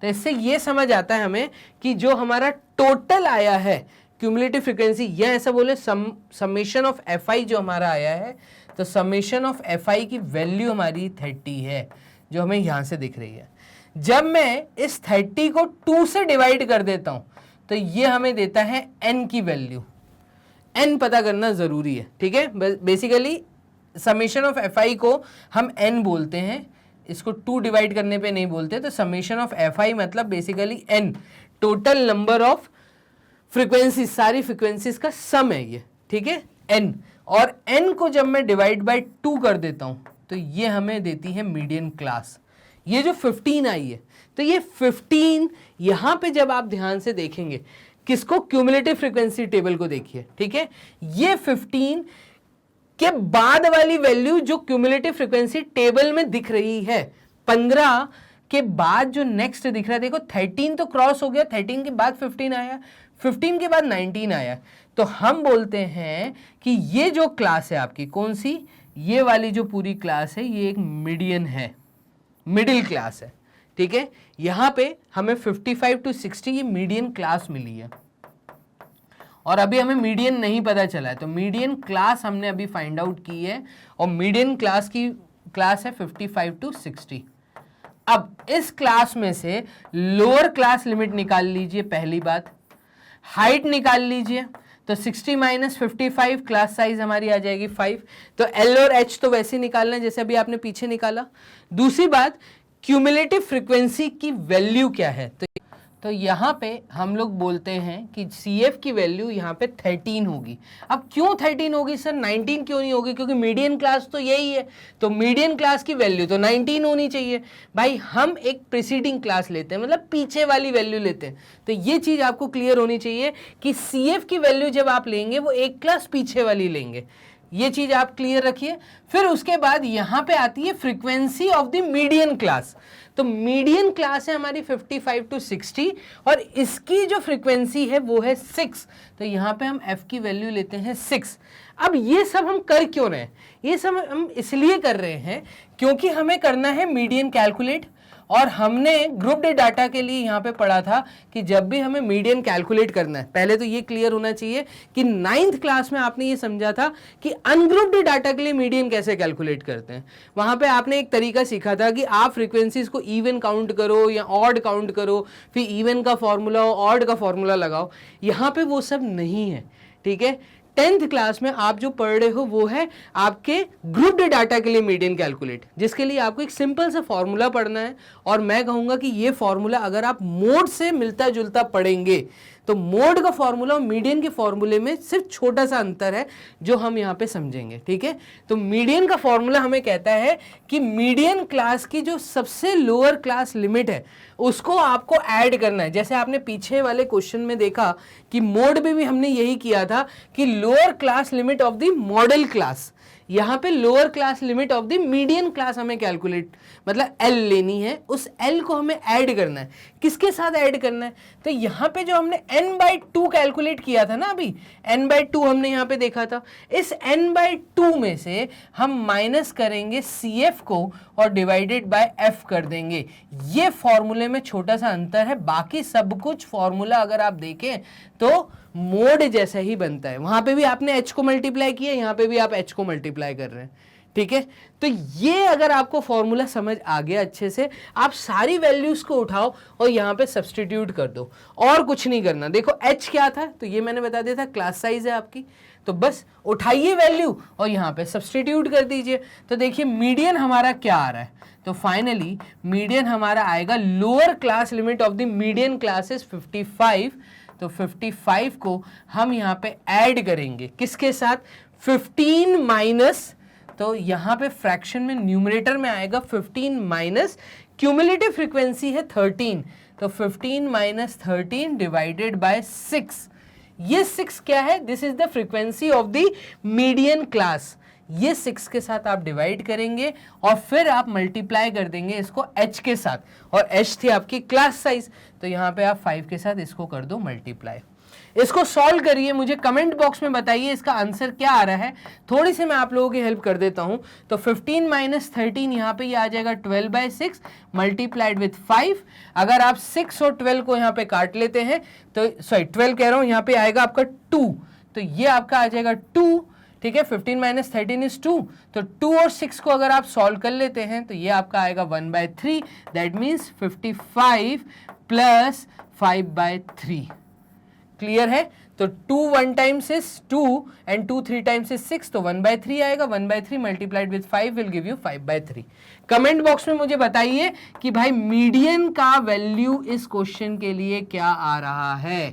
तो इससे ये समझ आता है हमें कि जो हमारा टोटल आया है क्यूमुलेटिव फ्रीक्वेंसी, या ऐसा बोले समेशन ऑफ एफ आई जो हमारा आया है, तो समेशन ऑफ एफ आई की वैल्यू हमारी 30 है, जो हमें यहां से दिख रही है। जब मैं इस 30 को 2 से डिवाइड कर देता हूं तो ये हमें देता है n की वैल्यू। n पता करना जरूरी है, ठीक है। बेसिकली समेशन ऑफ एफ आई को हम n बोलते हैं, इसको 2 डिवाइड करने पे नहीं बोलते। तो समेशन ऑफ एफ आई मतलब basically n, total number of frequency, सारी फ्रीक्वेंसीज का सम है ये, ठीक है, n। और n को जब मैं डिवाइड बाय 2 कर देता हूं तो ये हमें देती है मीडियन क्लास। ये जो 15 आई है, तो ये 15 यहां पे जब आप ध्यान से देखेंगे, किसको, क्यूमुलेटिव फ्रीक्वेंसी टेबल को देखिए, ठीक है। ये 15 के बाद वाली वैल्यू जो क्यूमुलेटिव फ्रीक्वेंसी टेबल में दिख रही है, 15 के बाद जो नेक्स्ट दिख रहा है, देखो 13 तो क्रॉस हो गया, 13 के बाद 15 आया, 15 के बाद 19 आया। तो हम बोलते हैं कि ये जो क्लास है आपकी, कौन सी, ये वाली जो पूरी क्लास है, ये एक मीडियन है, मिडिल क्लास है, ठीक है। यहां पे हमें 55 टू 60 ये मीडियन क्लास मिली है, और अभी हमें मीडियन नहीं पता चला है, तो मीडियन क्लास हमने अभी फाइंड आउट की है, और मीडियन क्लास की क्लास है 55 टू 60। अब इस क्लास में से लोअर क्लास लिमिट निकाल लीजिए, पहली बात, हाइट निकाल लीजिए, तो 60 माइनस 55 क्लास साइज हमारी आ जाएगी 5। तो L और H तो वैसे ही निकालना है जैसे अभी आपने पीछे निकाला। दूसरी बात, क्यूमुलेटिव फ्रीक्वेंसी की वैल्यू क्या है, तो यहां पे हम लोग बोलते हैं कि CF की वैल्यू यहां पे 13 होगी। अब क्यों 13 होगी सर, 19 क्यों नहीं होगी, क्योंकि मीडियन क्लास तो यही है, तो मीडियन क्लास की वैल्यू तो 19 होनी चाहिए। भाई हम एक प्रीसीडिंग क्लास लेते हैं, मतलब पीछे वाली वैल्यू लेते हैं, तो ये चीज आपको क्लियर होनी चाहिए कि CF की वैल्यू जब आप लेंगे वो एक क्लास पीछे वाली लेंगे, ये चीज आप क्लियर रखिए। फिर उसके बाद यहां पे आती है frequency of the median class, तो मीडियन क्लास है हमारी 55 टू 60, और इसकी जो फ्रीक्वेंसी है वो है 6, तो यहां पे हम f की वैल्यू लेते हैं 6। अब ये सब हम कर क्यों रहे हैं, ये सब हम इसलिए कर रहे हैं क्योंकि हमें करना है मीडियन कैलकुलेट, और हमने ग्रुप डे डाटा के लिए यहाँ पे पढ़ा था कि जब भी हमें मीडियन कैलकुलेट करना है, पहले तो ये क्लियर होना चाहिए कि 9th क्लास में आपने ये समझा था कि अनग्रुप डे डाटा के लिए मीडियन कैसे कैलकुलेट करते हैं। वहाँ पे आपने एक तरीका सीखा था कि आप फ्रीक्वेंसीज को इवन काउंट करो या ऑड काउंट करो, फिर इवन का फॉर्मूला और ऑड का फॉर्मूला लगाओ। यहाँ पे वो सब नहीं है, ठीक है। 10th क्लास में आप जो पढ़ रहे हो वो है आपके ग्रुप डे डाटा के लिए मीडियन कैलकुलेट, जिसके लिए आपको एक सिंपल सा फॉर्मूला पढ़ना है, और मैं कहूंगा कि ये फॉर्मूला अगर आप मोड से मिलता जुलता पढ़ेंगे तो मोड का फॉर्मूला और मीडियन के फॉर्मूले में सिर्फ छोटा सा अंतर है जो हम यहाँ पे समझेंगे, ठीक है। तो मीडियन का फॉर्मूला हमें कहता है कि मीडियन क्लास की जो सबसे लोअर क्लास लिमिट है उसको आपको ऐड करना है। जैसे आपने पीछे वाले क्वेश्चन में देखा कि मोड में भी हमने यही किया था कि lower class limit of the modal class, यहाँ पे lower class limit of the median class हमें कैलकुलेट, मतलब L लेनी है, उस L को हमें ऐड करना है। किसके साथ ऐड करना है, तो यहाँ पे जो हमने n/2 कैलकुलेट किया था ना, अभी n/2 हमने यहाँ पे देखा था, इस n/2 में से हम माइनस करेंगे CF को और डिवाइडेड बाय F कर देंगे। ये फॉर्मूले में छोटा सा अंतर है, बाकी सब कुछ फॉर्मूला अगर आप देखें तो मोड जैसा ही बनता है। वहां पे भी आपने h को मल्टीप्लाई किया, यहाँ पे भी आप h को मल्टीप्लाई कर रहे हैं, ठीक है। तो ये अगर आपको फॉर्मूला समझ आ गया अच्छे से, आप सारी वैल्यूज को उठाओ और यहाँ पे सब्सटीट्यूट कर दो, और कुछ नहीं करना। देखो h क्या था, तो ये मैंने बता दिया था, क्लास साइज है आपकी, तो बस उठाइए वैल्यू और यहाँ पे सब्सटीट्यूट कर दीजिए। तो देखिए मीडियन हमारा क्या आ रहा है, तो फाइनली मीडियन हमारा आएगा, lower class limit of the median class is 55, तो 55 को हम यहाँ पे ऐड करेंगे किसके साथ, 15 माइनस, तो यहाँ पे फ्रैक्शन में न्यूमरेटर में आएगा 15 माइनस क्यूमुलेटिव फ्रीक्वेंसी है 13, तो 15 माइनस 13 डिवाइडेड बाय 6। ये 6 क्या है, this is the frequency of the median class. ये 6 के साथ आप डिवाइड करेंगे और फिर आप मल्टीप्लाई कर देंगे इसको h के साथ, और h थी आपकी क्लास साइज, तो यहाँ पे आप 5 के साथ इसको कर दो मल्टीप्लाई। इसको सॉल्व करिए, मुझे कमेंट बॉक्स में बताइए इसका आंसर क्या आ रहा है। थोड़ी सी मैं आप लोगों की हेल्प कर देता हूं। तो 15 माइनस 13 यहाँ पे ये आ जाएगा 12/6 मल्टीप्लाइड विथ 5। अगर आप 6 और 12 को यहाँ पे काट लेते हैं तो 12 कह रहा हूं, यहाँ पे आएगा आपका 2, तो ये आपका आ जाएगा 2। ठीक है, 15 माइनस 13 इज 2, तो 2 और 6 को अगर आप सॉल्व कर लेते हैं तो ये आपका आएगा 1/3, दैट मीन्स 55 प्लस 5/3। क्लियर है? तो 2 1 times is 2 and 2 3 times is 6, तो 1/3 आएगा। 1/3 multiplied with 5 will give you 5/3। Comment box में मुझे बताइए कि भाई मीडियन का वैल्यू इस क्वेश्चन के लिए क्या आ रहा है।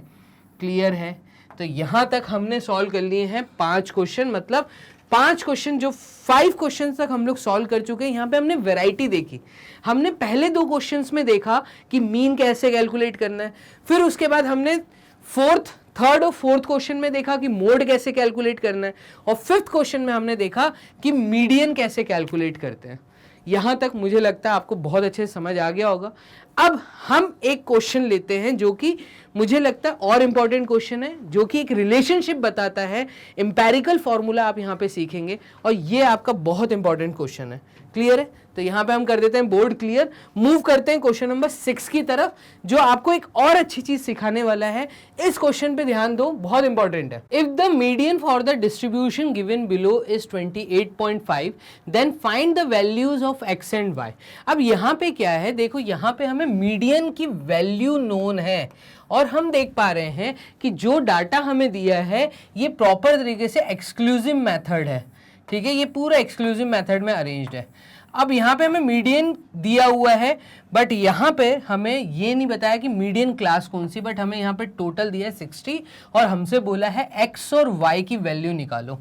क्लियर है? तो यहां तक हमने सॉल्व कर लिए हैं 5 क्वेश्चन, मतलब 5 क्वेश्चन, जो 5 क्वेश्चन तक हम लोग सॉल्व कर चुके हैं। यहाँ पे हमने वैरायटी देखी। हमने पहले 2 क्वेश्चंस में देखा कि मीन कैसे कैलकुलेट करना है, फिर उसके बाद हमने थर्ड और फोर्थ क्वेश्चन में देखा कि मोड कैसे कैलकुलेट करना है, और 5th क्वेश्चन में हमने देखा कि मीडियन कैसे कैलकुलेट करते हैं। यहां तक मुझे लगता है आपको बहुत अच्छे से समझ आ गया होगा। अब हम एक क्वेश्चन लेते हैं जो कि मुझे लगता है और इंपॉर्टेंट क्वेश्चन है, जो कि एक रिलेशनशिप बताता है। एम्पेरिकल फॉर्मूला आप यहां पे सीखेंगे और ये आपका बहुत इंपॉर्टेंट क्वेश्चन है। क्लियर है? तो यहां पे हम कर देते हैं बोर्ड क्लियर, मूव करते हैं क्वेश्चन नंबर 6 की तरफ, जो आपको एक और अच्छी चीज सिखाने वाला है। इस क्वेश्चन पे ध्यान दो, बहुत इंपॉर्टेंट है। If the median for the distribution given below is 28.5 then find the values of x and y। अब यहां पे क्या है, देखो यहां पे हमें मीडियन की वैल्यू नोन है, और हम देख पा रहे हैं कि जो डाटा हमें दिया है ये प्रॉपर तरीके से एक्सक्लूसिव मेथड है। ठीक है, ये पूरा एक्सक्लूसिव मेथड में अरेंज्ड है। अब यहाँ पे हमें मीडियन दिया हुआ है, बट यहाँ पे हमें ये नहीं बताया कि मीडियन क्लास कौन सी, बट हमें यहाँ पे टोटल दिया है 60 और हमसे बोला है x और y की वैल्यू निकालो।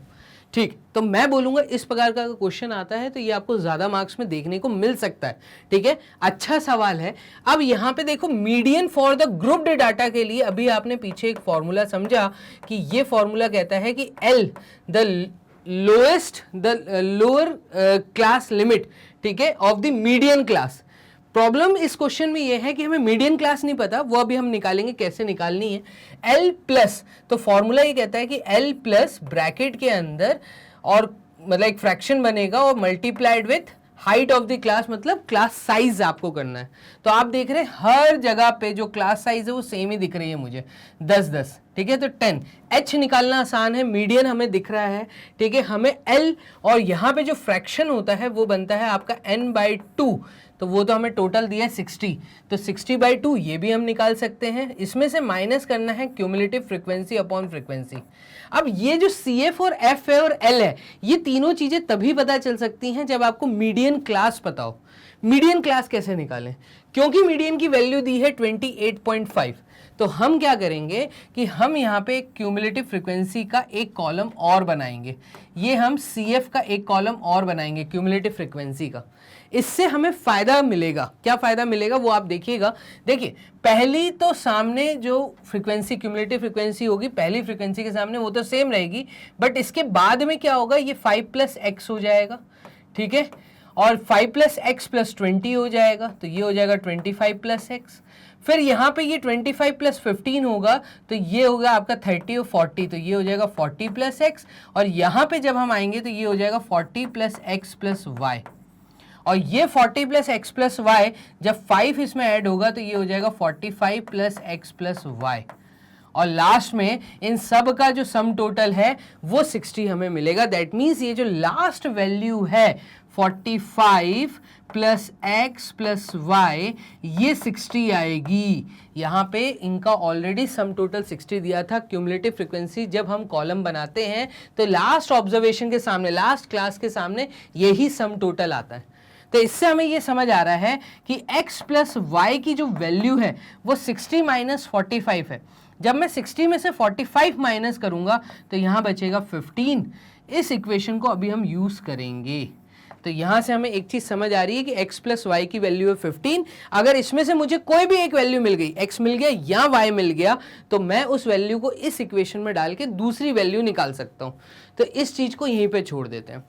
ठीक, तो मैं बोलूंगा इस प्रकार का क्वेश्चन आता है तो ये आपको ज्यादा मार्क्स में देखने को मिल सकता है। ठीक है, अच्छा सवाल है। अब यहाँ पे देखो median for the grouped data के लिए अभी आपने पीछे एक फॉर्मूला समझा कि ये फॉर्मूला कहता है कि L the lower class limit, ठीक है, of the median class. Problem इस क्वेश्चन में ये है कि हमें मीडियन क्लास नहीं पता, वो अभी हम निकालेंगे कैसे निकालनी है। L प्लस, तो फॉर्मूला ये कहता है कि L प्लस ब्रैकेट के अंदर और मतलब एक फ्रैक्शन बनेगा और multiplied with height of the class, मतलब क्लास साइज आपको करना है। तो आप देख रहे हैं हर जगह पे जो क्लास साइज है वो सेम ही दिख रही है मुझे, 10-10। ठीक है, तो 10। H निकालना आसान है, मीडियन हमें दिख रहा है। ठीक है, हमें L और यहाँ पे जो फ्रैक्शन होता है वो बनता है आपका n/2, तो वो तो हमें टोटल दिया है 60, तो 60/2 ये भी हम निकाल सकते हैं। इसमें से माइनस करना है क्यूमुलेटिव फ्रीक्वेंसी अपॉन फ्रीक्वेंसी। अब ये जो CF और F है और L है, ये तीनों चीजें तभी पता चल सकती हैं जब आपको मीडियन क्लास पता हो। मीडियन क्लास कैसे निकालें? क्योंकि मीडियन की वैल्यू दी है 28.5, तो हम क्या करेंगे कि हम यहाँ पे क्यूमुलेटिव फ्रीक्वेंसी का एक कॉलम और बनाएंगे। ये हम CF का एक कॉलम और बनाएंगे क्यूमुलेटिव फ्रीक्वेंसी का। इससे हमें फायदा मिलेगा। क्या फायदा मिलेगा वो आप देखिएगा। देखिए, पहली तो सामने जो फ्रीक्वेंसी क्यूमुलेटिव फ्रीक्वेंसी होगी पहली फ्रीक्वेंसी के सामने वो तो सेम रहेगी, बट इसके बाद में क्या होगा, ये 5 + x हो जाएगा। ठीक है, और 5 + x + 20 हो जाएगा, तो ये हो जाएगा 25 + x। फिर यहाँ पे ये 25 + 15 होगा, तो ये होगा आपका 30 और 40, तो ये हो जाएगा 40 + x। और यहाँ पे जब हम आएंगे तो ये हो जाएगा 40 + x + y। और ये 40 + x + y जब 5 इसमें ऐड होगा तो ये हो जाएगा 45 + x + y। और लास्ट में इन सब का जो सम टोटल है वो 60 हमें मिलेगा। दैट मीन्स ये जो लास्ट वैल्यू है 45 + x + y, ये 60 आएगी। यहाँ पे इनका ऑलरेडी सम टोटल 60 दिया था। क्यूमुलेटिव फ्रीक्वेंसी जब हम कॉलम बनाते हैं तो लास्ट ऑब्जर्वेशन के सामने, लास्ट क्लास के सामने यही सम टोटल आता है। तो इससे हमें ये समझ आ रहा है कि x + y की जो वैल्यू है वो 60 - 45 है। जब मैं 60 में से 45 माइनस करूंगा तो यहाँ बचेगा 15। इस इक्वेशन को अभी हम यूज करेंगे। तो यहाँ से हमें एक चीज समझ आ रही है कि x + y की वैल्यू है 15। अगर इसमें से मुझे कोई भी एक वैल्यू मिल गई, x मिल गया या y मिल गया, तो मैं उस वैल्यू को इस इक्वेशन में डाल के दूसरी वैल्यू निकाल सकता हूँ। तो इस चीज को यहीं पे छोड़ देते हैं।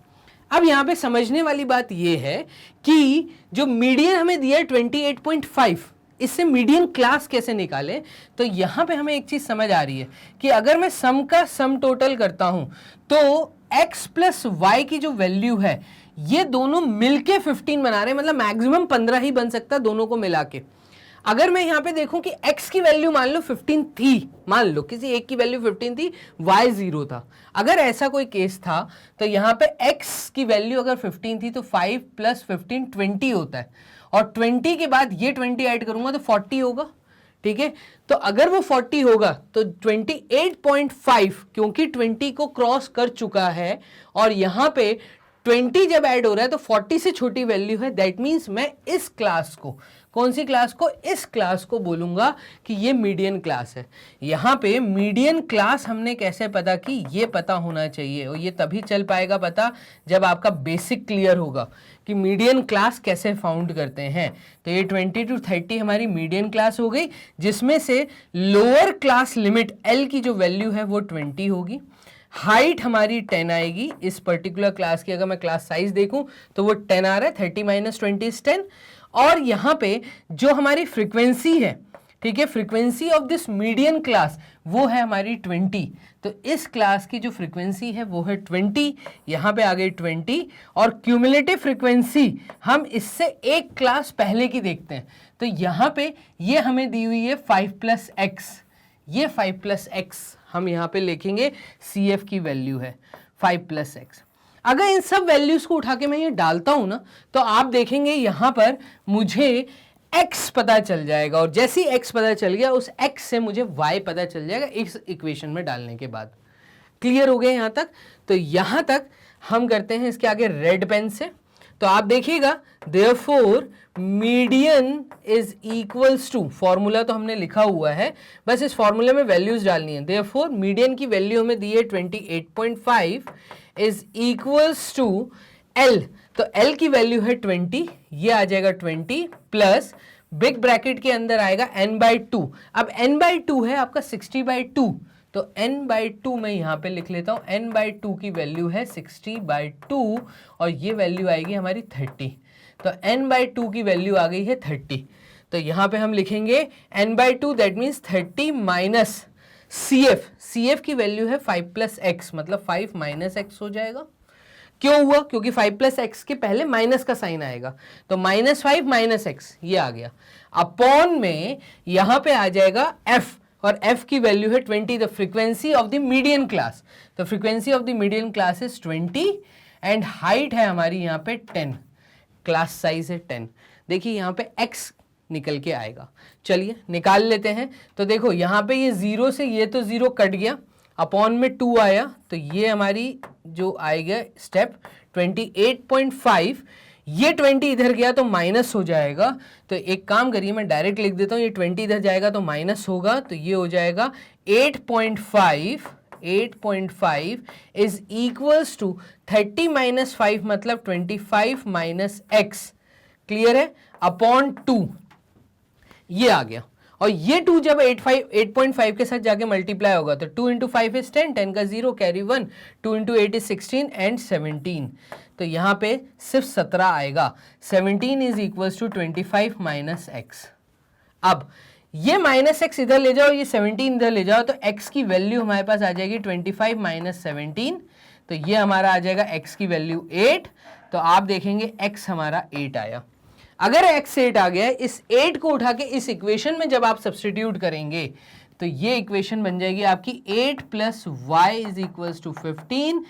अब यहाँ पे समझने वाली बात यह है कि जो मीडियन हमें दिया है 28.5, इससे मीडियन क्लास कैसे निकालें, तो यहां पे हमें एक चीज समझ आ रही है कि अगर मैं सम का सम टोटल करता हूं तो x प्लस वाई की जो वैल्यू है ये दोनों मिलके 15 बना रहे हैं, मतलब मैक्सिमम 15 ही बन सकता है दोनों को मिला के। अगर मैं यहां पे देखूं कि x की वैल्यू मान लो 15 थी, मान लो किसी एक की वैल्यू 15 थी, y 0 था, अगर ऐसा कोई केस था तो यहां पे x की वैल्यू अगर 15 थी तो 5 प्लस 15 20 होता है, और 20 के बाद ये 20 ऐड करूंगा तो 40 होगा। ठीक है, तो अगर वो 40 होगा तो 28.5 क्योंकि 20 को क्रॉस कर चुका है, और यहां पे 20 जब ऐड हो रहा है तो 40 से छोटी वैल्यू है, दैट मीन्स मैं इस क्लास को, कौन सी क्लास को, इस क्लास को बोलूंगा कि ये मीडियन क्लास है। यहां पे मीडियन क्लास हमने कैसे पता की, ये पता होना चाहिए, और ये तभी चल पाएगा पता जब आपका बेसिक क्लियर होगा कि मीडियन क्लास कैसे फाउंड करते हैं। तो ये 20 to 30 हमारी मीडियन क्लास हो गई, जिसमें से लोअर क्लास लिमिट L की जो वैल्यू है वो 20 होगी, हाइट हमारी 10 आएगी इस पर्टिकुलर क्लास की। अगर मैं क्लास साइज देखूं तो वो 10 आ रहा है, 30 माइनस 20 इज 10। और यहां पे जो हमारी फ्रीक्वेंसी है, ठीक है, frequency of this median class वो है हमारी 20, तो इस क्लास की जो फ्रीक्वेंसी है वो है 20, यहां पे आ गई 20। और क्यूमुलेटिव फ्रीक्वेंसी हम इससे एक क्लास पहले की देखते हैं, तो यहां पे ये हमें दी हुई है 5 प्लस एक्स, ये 5 प्लस एक्स हम यहाँ पे लिखेंगे, CF की वैल्यू है 5 प्लस एक्स। अगर इन सब वैल्यूज को उठा के मैं ये डालता हूं ना तो आप देखेंगे यहां पर मुझे x पता चल जाएगा, और जैसे ही x पता चल गया उस x से मुझे y पता चल जाएगा इस इक्वेशन में डालने के बाद। क्लियर हो गए यहां तक? तो यहां तक हम करते हैं इसके आगे रेड पेन से, तो आप देखिएगा therefore median is equals to, formula तो हमने लिखा हुआ है, बस इस फॉर्मूले में वैल्यूज डालनी है। देयरफॉर मीडियन की वैल्यू हमें दी है 28.5 इज इक्वल्स टू L, तो L की वैल्यू है 20, ये आ जाएगा 20 प्लस बिग ब्रैकेट के अंदर आएगा n/2। अब n/2 है आपका 60/2, तो n/2 मैं यहां पे लिख लेता हूं, n/2 की वैल्यू है 60/2 और ये वैल्यू आएगी हमारी 30, तो n/2 की वैल्यू आ गई है 30। तो यहां पे हम लिखेंगे n/2 that means 30 minus CF की वैल्यू है 5 प्लस एक्स, मतलब 5 माइनस एक्स हो जाएगा। क्यों हुआ? क्योंकि 5 प्लस एक्स के पहले माइनस का साइन आएगा, तो -5 माइनस एक्स ये आ गया, अपॉन में यहां पे आ जाएगा f, और f की वैल्यू है 20, the frequency of the median class, तो frequency of the median class is 20 and height है हमारी यहाँ पे 10, क्लास साइज है 10। देखिए यहाँ पे x निकल के आएगा, चलिए निकाल लेते हैं। तो देखो यहाँ पे ये 0 से ये तो 0 कट गया, अपॉन में 2 आया, तो ये हमारी जो आएगा स्टेप 28.5, ये 20 इधर गया तो माइनस हो जाएगा, तो एक काम करिए मैं डायरेक्ट लिख देता हूँ, ये 20 इधर जाएगा तो माइनस होगा, तो ये हो जाएगा 8.5 इज इक्वल्स टू 30 माइनस 5 मतलब 25 माइनस एक्स, क्लियर है, अपॉन 2 ये आ गया। और ये 2 जब 8.5 के साथ जाके मल्टीप्लाई होगा तो 2 इंटू 5 इज 10, 10 का 0 कैरी 1, 2 इंटू 8 इज 16 एंड 17, तो यहाँ पे सिर्फ 17 आएगा। 17 is equals to 25 minus x. अब ये माइनस एक्स इधर ले जाओ, ये 17 इधर ले जाओ, तो x की वैल्यू हमारे पास आ जाएगी 25 माइनस 17, तो ये हमारा आ जाएगा x की वैल्यू 8, तो आप देखेंगे x हमारा 8 आया। अगर x 8 आ गया, इस 8 को उठा के इस इक्वेशन में जब आप सब्स्टिट्यूट करेंगे तो ये इक्वेशन बन जाएगी आपकी 8 plus y is equals to 15,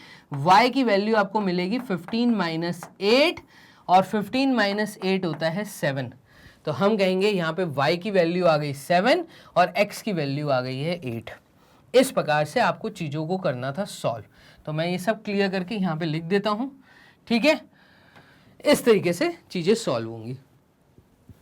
y की वैल्यू आपको मिलेगी 15 माइनस 8, और 15 माइनस 8 होता है 7, तो हम कहेंगे यहाँ पे y की वैल्यू आ गई 7 और x की वैल्यू आ गई है 8। इस प्रकार से आपको चीज़ों को करना था सॉल्व, तो मैं ये सब क्लियर करके यहाँ पे लिख देता हूँ, ठीक है, इस तरीके से चीज़ें सॉल्व होंगी।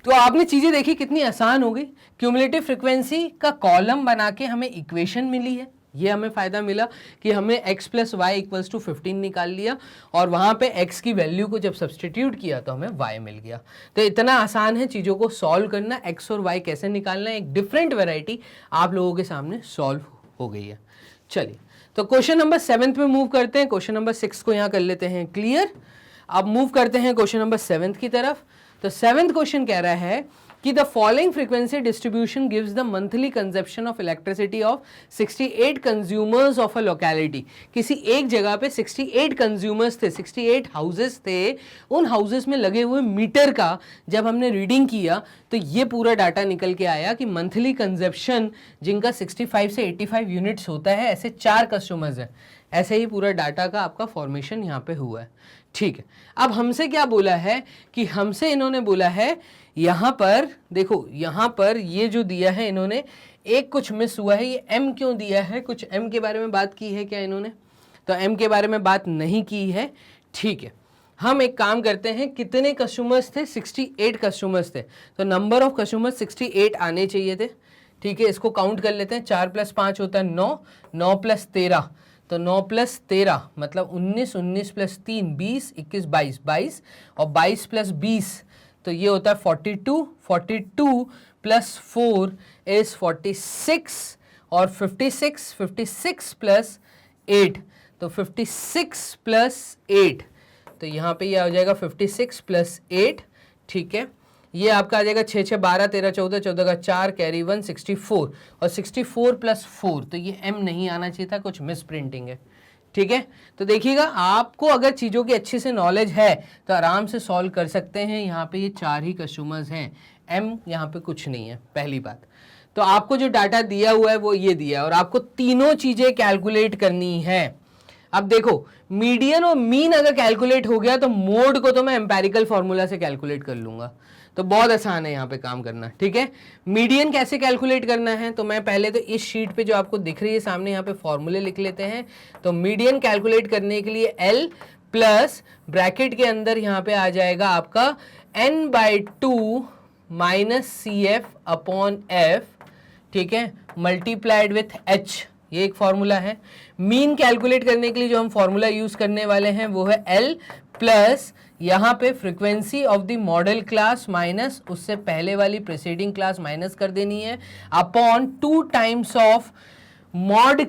तो आपने चीज़ें देखी कितनी आसान हो गई, क्यूमुलेटिव फ्रीक्वेंसी का कॉलम बना के हमें इक्वेशन मिली है, ये हमें फ़ायदा मिला कि हमने x plus y equals to 15 निकाल लिया, और वहाँ पे x की वैल्यू को जब सब्सटीट्यूट किया तो हमें y मिल गया। तो इतना आसान है चीज़ों को सॉल्व करना, x और y कैसे निकालना है, एक डिफरेंट वैरायटी आप लोगों के सामने सॉल्व हो गई है। चलिए तो क्वेश्चन नंबर 7 पे मूव करते हैं, क्वेश्चन नंबर 6 को यहाँ कर लेते हैं क्लियर। अब मूव करते हैं क्वेश्चन नंबर 7 की तरफ। तो 7th क्वेश्चन कह रहा है कि the following frequency distribution gives the monthly consumption of elasticity of 68 consumers of a locality. किसी एक जगह पे 68 कंज्यूमर्स थे, 68 हाउसेस थे, उन हाउसेस में लगे हुए मीटर का जब हमने रीडिंग किया तो ये पूरा डाटा निकल के आया कि मंथली कंजप्शन जिनका 65 से 85 यूनिट्स होता है, ऐसे 4 कस्टमर्स हैं। ऐसे ही पूरा डाटा का आपका फॉर्मेशन यहाँ पे हुआ है। ठीक है, अब हमसे क्या बोला है कि हमसे इन्होंने बोला है यहाँ पर देखो, यहाँ पर ये जो दिया है इन्होंने, एक कुछ मिस हुआ है। ये m क्यों दिया है? कुछ m के बारे में बात की है क्या इन्होंने? तो m के बारे में बात नहीं की है। ठीक है, हम एक काम करते हैं, कितने कस्टमर्स थे? 68 कस्टमर्स थे, तो नंबर ऑफ कस्टमर्स 68 आने चाहिए थे। ठीक है, इसको काउंट कर लेते हैं। 4 + 5 होता है 9, 9 + 13, तो 9 + 13 मतलब 19, 19 + 3 20, 21 22 22, और 22 + 20 तो ये होता है 42, 42 + 4 इज 46, और 56, 56 + 8 तो 56 + 8, तो यहाँ पे ये आ जाएगा 56 + 8। ठीक है, ये आपका आ जाएगा 6 6 12 13 14, 14 का 4 कैरी 1 64, और 64 + 4 तो ये m नहीं आना चाहिए था, कुछ मिस प्रिंटिंग है। ठीक है, तो देखिएगा, आपको अगर चीज़ों की अच्छे से नॉलेज है तो आराम से सॉल्व कर सकते हैं। यहाँ पे ये 4 ही कस्टमर्स हैं, m यहाँ पे कुछ नहीं है, पहली बात। तो आपको जो डाटा दिया हुआ है वो ये दिया है, और आपको तीनों चीज़ें कैलकुलेट करनी है। अब देखो, मीडियन और मीन अगर कैलकुलेट हो गया तो मोड को तो मैं एम्पेरिकल फॉर्मूला से कैलकुलेट कर लूंगा, तो बहुत आसान है यहाँ पे काम करना। ठीक है, मीडियन कैसे कैलकुलेट करना है, तो मैं पहले तो इस शीट पे जो आपको दिख रही है सामने, यहाँ पे फॉर्मूले लिख लेते हैं। तो मीडियन कैलकुलेट करने के लिए L प्लस ब्रैकेट के अंदर यहाँ पे आ जाएगा आपका n/2 - CF/F, ठीक है, मल्टीप्लाइड विथ H, ये एक फॉर्मूला है। मीन कैलकुलेट करने के लिए जो हम फॉर्मूला यूज करने वाले हैं वो है L प्लस यहाँ पे frequency of the modal class minus उससे पहले वाली प्रीसीडिंग क्लास माइनस कर देनी है, upon 2 times of modal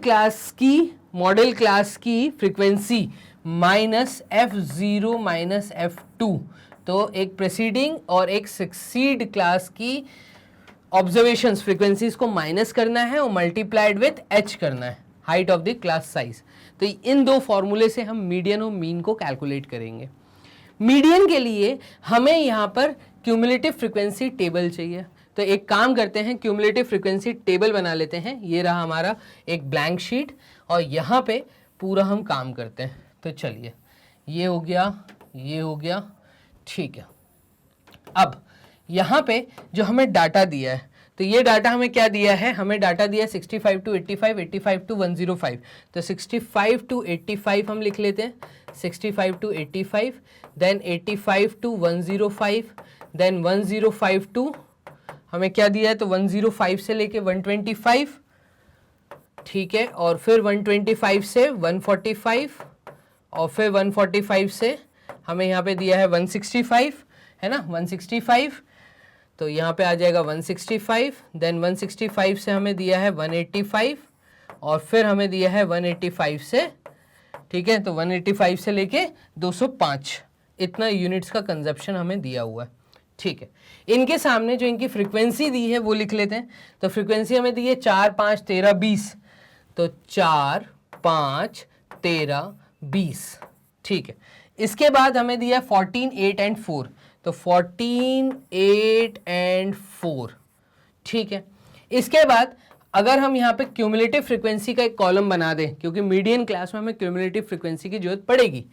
class की frequency minus F0 minus F2। तो एक प्रीसीडिंग और एक सक्सीड क्लास की ऑब्जर्वेशंस फ्रीक्वेंसीज को माइनस करना है और मल्टीप्लाइड विथ h करना है, height of the class size. तो इन दो फॉर्मूले से हम मीडियन और मीन को कैलकुलेट करेंगे। मीडियन के लिए हमें यहाँ पर क्यूमुलेटिव फ्रीक्वेंसी टेबल चाहिए, तो एक काम करते हैं, क्यूमुलेटिव फ्रीक्वेंसी टेबल बना लेते हैं। ये रहा हमारा एक ब्लैंक शीट, और यहाँ पे पूरा हम काम करते हैं। तो चलिए, ये हो गया, ये हो गया। ठीक है, अब यहाँ पे जो हमें डाटा दिया है, तो ये डाटा हमें क्या दिया है? हमें डाटा दिया है 65 to 85, 85 to 105। तो 65 to 85 हम लिख लेते हैं, 65 to 85, then 85 to 105, then 105 to हमें क्या दिया है? तो 105 से लेके 125, ठीक है, और फिर 125 से 145, और फिर 145 से हमें यहाँ पे दिया है 165, है ना, 165, तो यहाँ पे आ जाएगा 165, देन 165 से हमें दिया है 185, और फिर हमें दिया है 185 से, ठीक है, तो 185 से लेके 205, इतना यूनिट्स का कंजप्शन हमें दिया हुआ है। ठीक है, इनके सामने जो इनकी फ्रीक्वेंसी दी है वो लिख लेते हैं। तो फ्रीक्वेंसी हमें दी है 4 5 13 20, तो 4 5 13 20, ठीक है। इसके बाद हमें दिया 14 8 एंड 4, तो 14 8 एंड 4, ठीक है। इसके बाद अगर हम यहाँ पे क्यूमुलेटिव फ्रीक्वेंसी का एक कॉलम बना दें, क्योंकि मीडियन क्लास में हमें क्यूमुलेटिव फ्रीक्वेंसी की जरूरत पड़ेगी,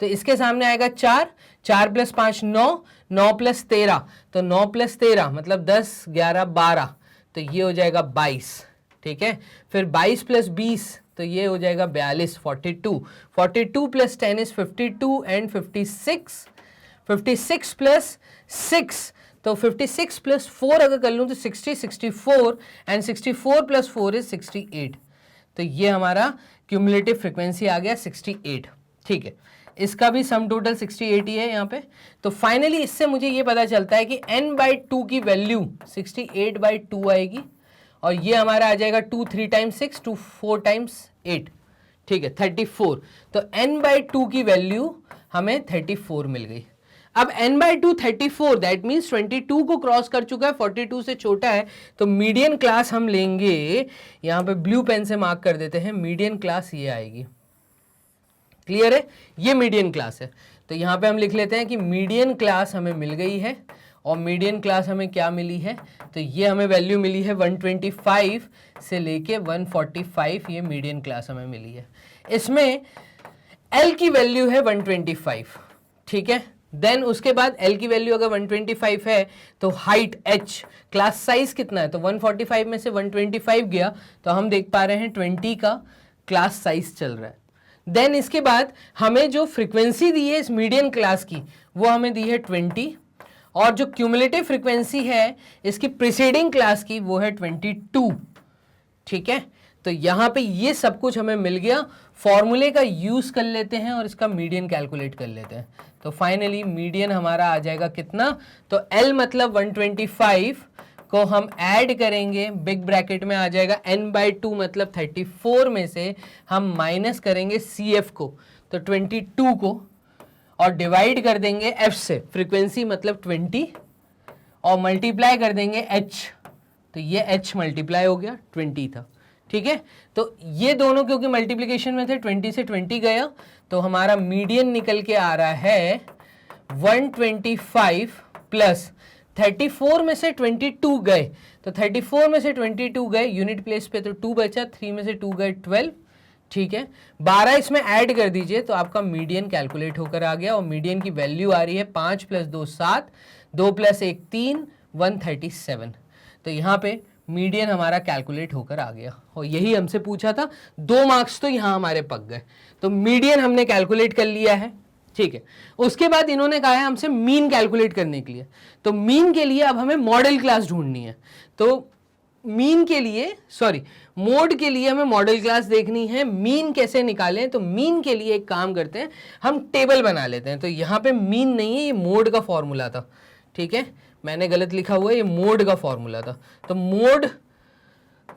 तो इसके सामने आएगा 4, 4 + 5 9, 9 + 13, तो 9 + 13 मतलब 10 11 12, तो ये हो जाएगा 22, ठीक है। फिर 22 + 20, तो ये हो जाएगा 42, 42, 42 + 10 इज 52 एंड 56, 56 + 6, तो 56 + 4 अगर कर लूँ तो 60, 64 एंड 64 + 4 इज 68, तो ये हमारा क्यूमुलेटिव फ्रीक्वेंसी आ गया 68, ठीक है। इसका भी सम टोटल 68 ही है यहाँ पे। तो फाइनली इससे मुझे ये पता चलता है कि n/2 की वैल्यू 68/2 आएगी, और ये हमारा आ जाएगा 2 3 × 6 2 4 × 8, ठीक है, 34। तो n/2 की वैल्यू हमें 34 मिल गई। अब n/2 34, दैट मीन्स 22 को क्रॉस कर चुका है, 42 से छोटा है, तो मीडियन क्लास हम लेंगे, यहां पे ब्लू पेन से मार्क कर देते हैं, मीडियन क्लास ये आएगी। क्लियर है, ये मीडियन क्लास है। तो यहां पे हम लिख लेते हैं कि मीडियन क्लास हमें मिल गई है, और मीडियन क्लास हमें क्या मिली है, तो ये हमें वैल्यू मिली है 125 से लेके 145, ये मीडियन क्लास हमें मिली है। इसमें L की वैल्यू है 125, ठीक है। देन उसके बाद L की वैल्यू अगर 125 है तो हाइट H, क्लास साइज कितना है, तो 145 में से 125 गया, तो हम देख पा रहे हैं 20 का क्लास साइज चल रहा है। देन इसके बाद हमें जो फ्रीक्वेंसी दी है इस मीडियन क्लास की, वो हमें दी है 20, और जो क्यूमुलेटिव फ्रीक्वेंसी है इसकी प्रीसीडिंग क्लास की वो है 22, ठीक है। तो यहां पे ये सब कुछ हमें मिल गया, फॉर्मूले का यूज कर लेते हैं और इसका मीडियन कैलकुलेट कर लेते हैं। तो फाइनली मीडियन हमारा आ जाएगा कितना, तो L मतलब 125 को हम ऐड करेंगे, बिग ब्रैकेट में आ जाएगा n/2 मतलब 34 में से हम माइनस करेंगे CF को, तो 22 को, और डिवाइड कर देंगे F से, फ्रीक्वेंसी मतलब 20, और मल्टीप्लाई कर देंगे H, तो ये H मल्टीप्लाई हो गया, 20 था, ठीक है। तो ये दोनों क्योंकि मल्टीप्लिकेशन में थे, 20 से 20 गया, तो हमारा मीडियन निकल के आ रहा है 125 प्लस 34 में से 22 गए, तो 34 में से 22 गए, यूनिट प्लेस पे तो 2 बचा, 3 में से 2 गए 12, ठीक है। 12 इसमें ऐड कर दीजिए तो आपका मीडियन कैलकुलेट होकर आ गया, और मीडियन की वैल्यू आ रही है 5 + 2 7, 2 + 1 3, 137। तो यहाँ पे मीडियन हमारा कैलकुलेट होकर आ गया, और यही हमसे पूछा था, 2 मार्क्स तो यहाँ हमारे पक गए। तो मीडियन हमने कैलकुलेट कर लिया है, ठीक है। उसके बाद इन्होंने कहा है हमसे मीन कैलकुलेट करने के लिए, तो मीन के लिए अब हमें मॉडल क्लास ढूंढनी है। तो मीन के लिए, सॉरी, मोड के लिए हमें मॉडल क्लास देखनी है। मीन कैसे निकालें, तो मीन के लिए एक काम करते हैं, हम टेबल बना लेते हैं। तो यहाँ पे मीन नहीं है, ये मोड का फॉर्मूला था, ठीक है, मैंने गलत लिखा हुआ है, ये मोड का फॉर्मूला था। तो मोड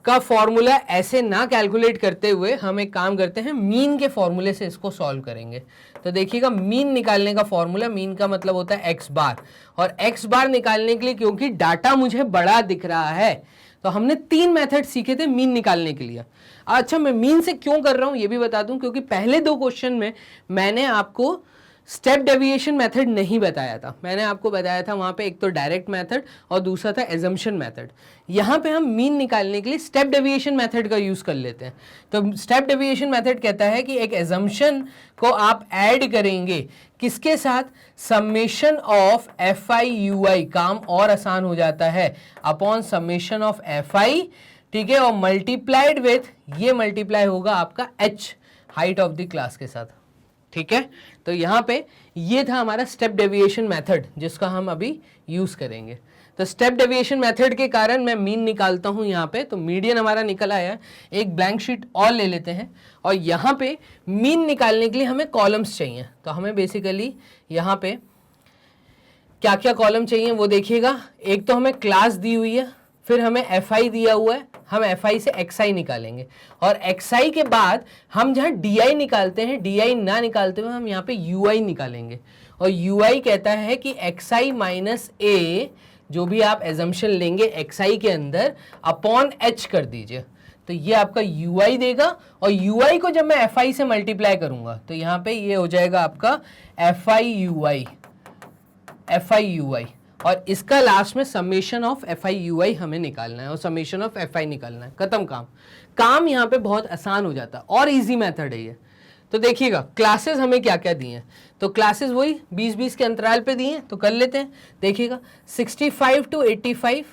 का फॉर्मूला ऐसे ना कैलकुलेट करते हुए हम एक काम करते हैं, मीन के फॉर्मूले से इसको सॉल्व करेंगे। तो देखिएगा, मीन निकालने का फॉर्मूला, मीन का मतलब होता है x बार, और x बार निकालने के लिए क्योंकि डाटा मुझे बड़ा दिख रहा है, तो हमने 3 मेथड सीखे थे मीन निकालने के लिए। अच्छा, मैं मीन से क्यों कर रहा हूं ये भी बता दूं, क्योंकि पहले 2 क्वेश्चन में मैंने आपको स्टेप डेविएशन मेथड नहीं बताया था। मैंने आपको बताया था वहां पे एक तो डायरेक्ट मेथड और दूसरा था एजम्पशन मेथड। यहाँ पे हम मीन निकालने के लिए स्टेप डेविएशन मेथड का यूज कर लेते हैं। तो स्टेप डेविएशन मेथड कहता है कि एक एजम्पशन को आप ऐड करेंगे किसके साथ, समेशन ऑफ FI/UI, काम और आसान हो जाता है, अपॉन समेशन ऑफ FI, ठीक है, और मल्टीप्लाइड विथ, ये मल्टीप्लाई होगा आपका H, height of the class के साथ, ठीक है। तो यहाँ पे ये था हमारा स्टेप डेविएशन मेथड जिसका हम अभी यूज करेंगे। तो स्टेप डेविएशन मेथड के कारण मैं मीन निकालता हूं यहाँ पे, तो मीडियन हमारा निकल आया है। एक ब्लैंक शीट और ले लेते हैं, और यहाँ पे मीन निकालने के लिए हमें कॉलम्स चाहिए। तो हमें बेसिकली यहाँ पे क्या क्या कॉलम चाहिए वो देखिएगा। एक तो हमें क्लास दी हुई है, फिर हमें FI दिया हुआ है, हम FI से XI निकालेंगे, और XI के बाद हम जहाँ DI निकालते हैं, DI ना निकालते हुए हम यहाँ पे UI निकालेंगे, और UI कहता है कि XI माइनस A, जो भी आप एजम्पशन लेंगे XI के अंदर, अपॉन H कर दीजिए, तो ये आपका UI देगा। और UI को जब मैं FI से मल्टीप्लाई करूंगा तो यहाँ पे ये हो जाएगा आपका FI/UI, और इसका लास्ट में समेशन ऑफ FI/UI हमें निकालना है, और समेशन ऑफ FI निकालना है, खत्म काम यहाँ पे बहुत आसान हो जाता है, और इजी मेथड है ये। तो देखिएगा, क्लासेस हमें क्या क्या दी हैं, तो क्लासेस वही 20-20 के अंतराल पे दी हैं, तो कर लेते हैं। देखिएगा 65 to 85,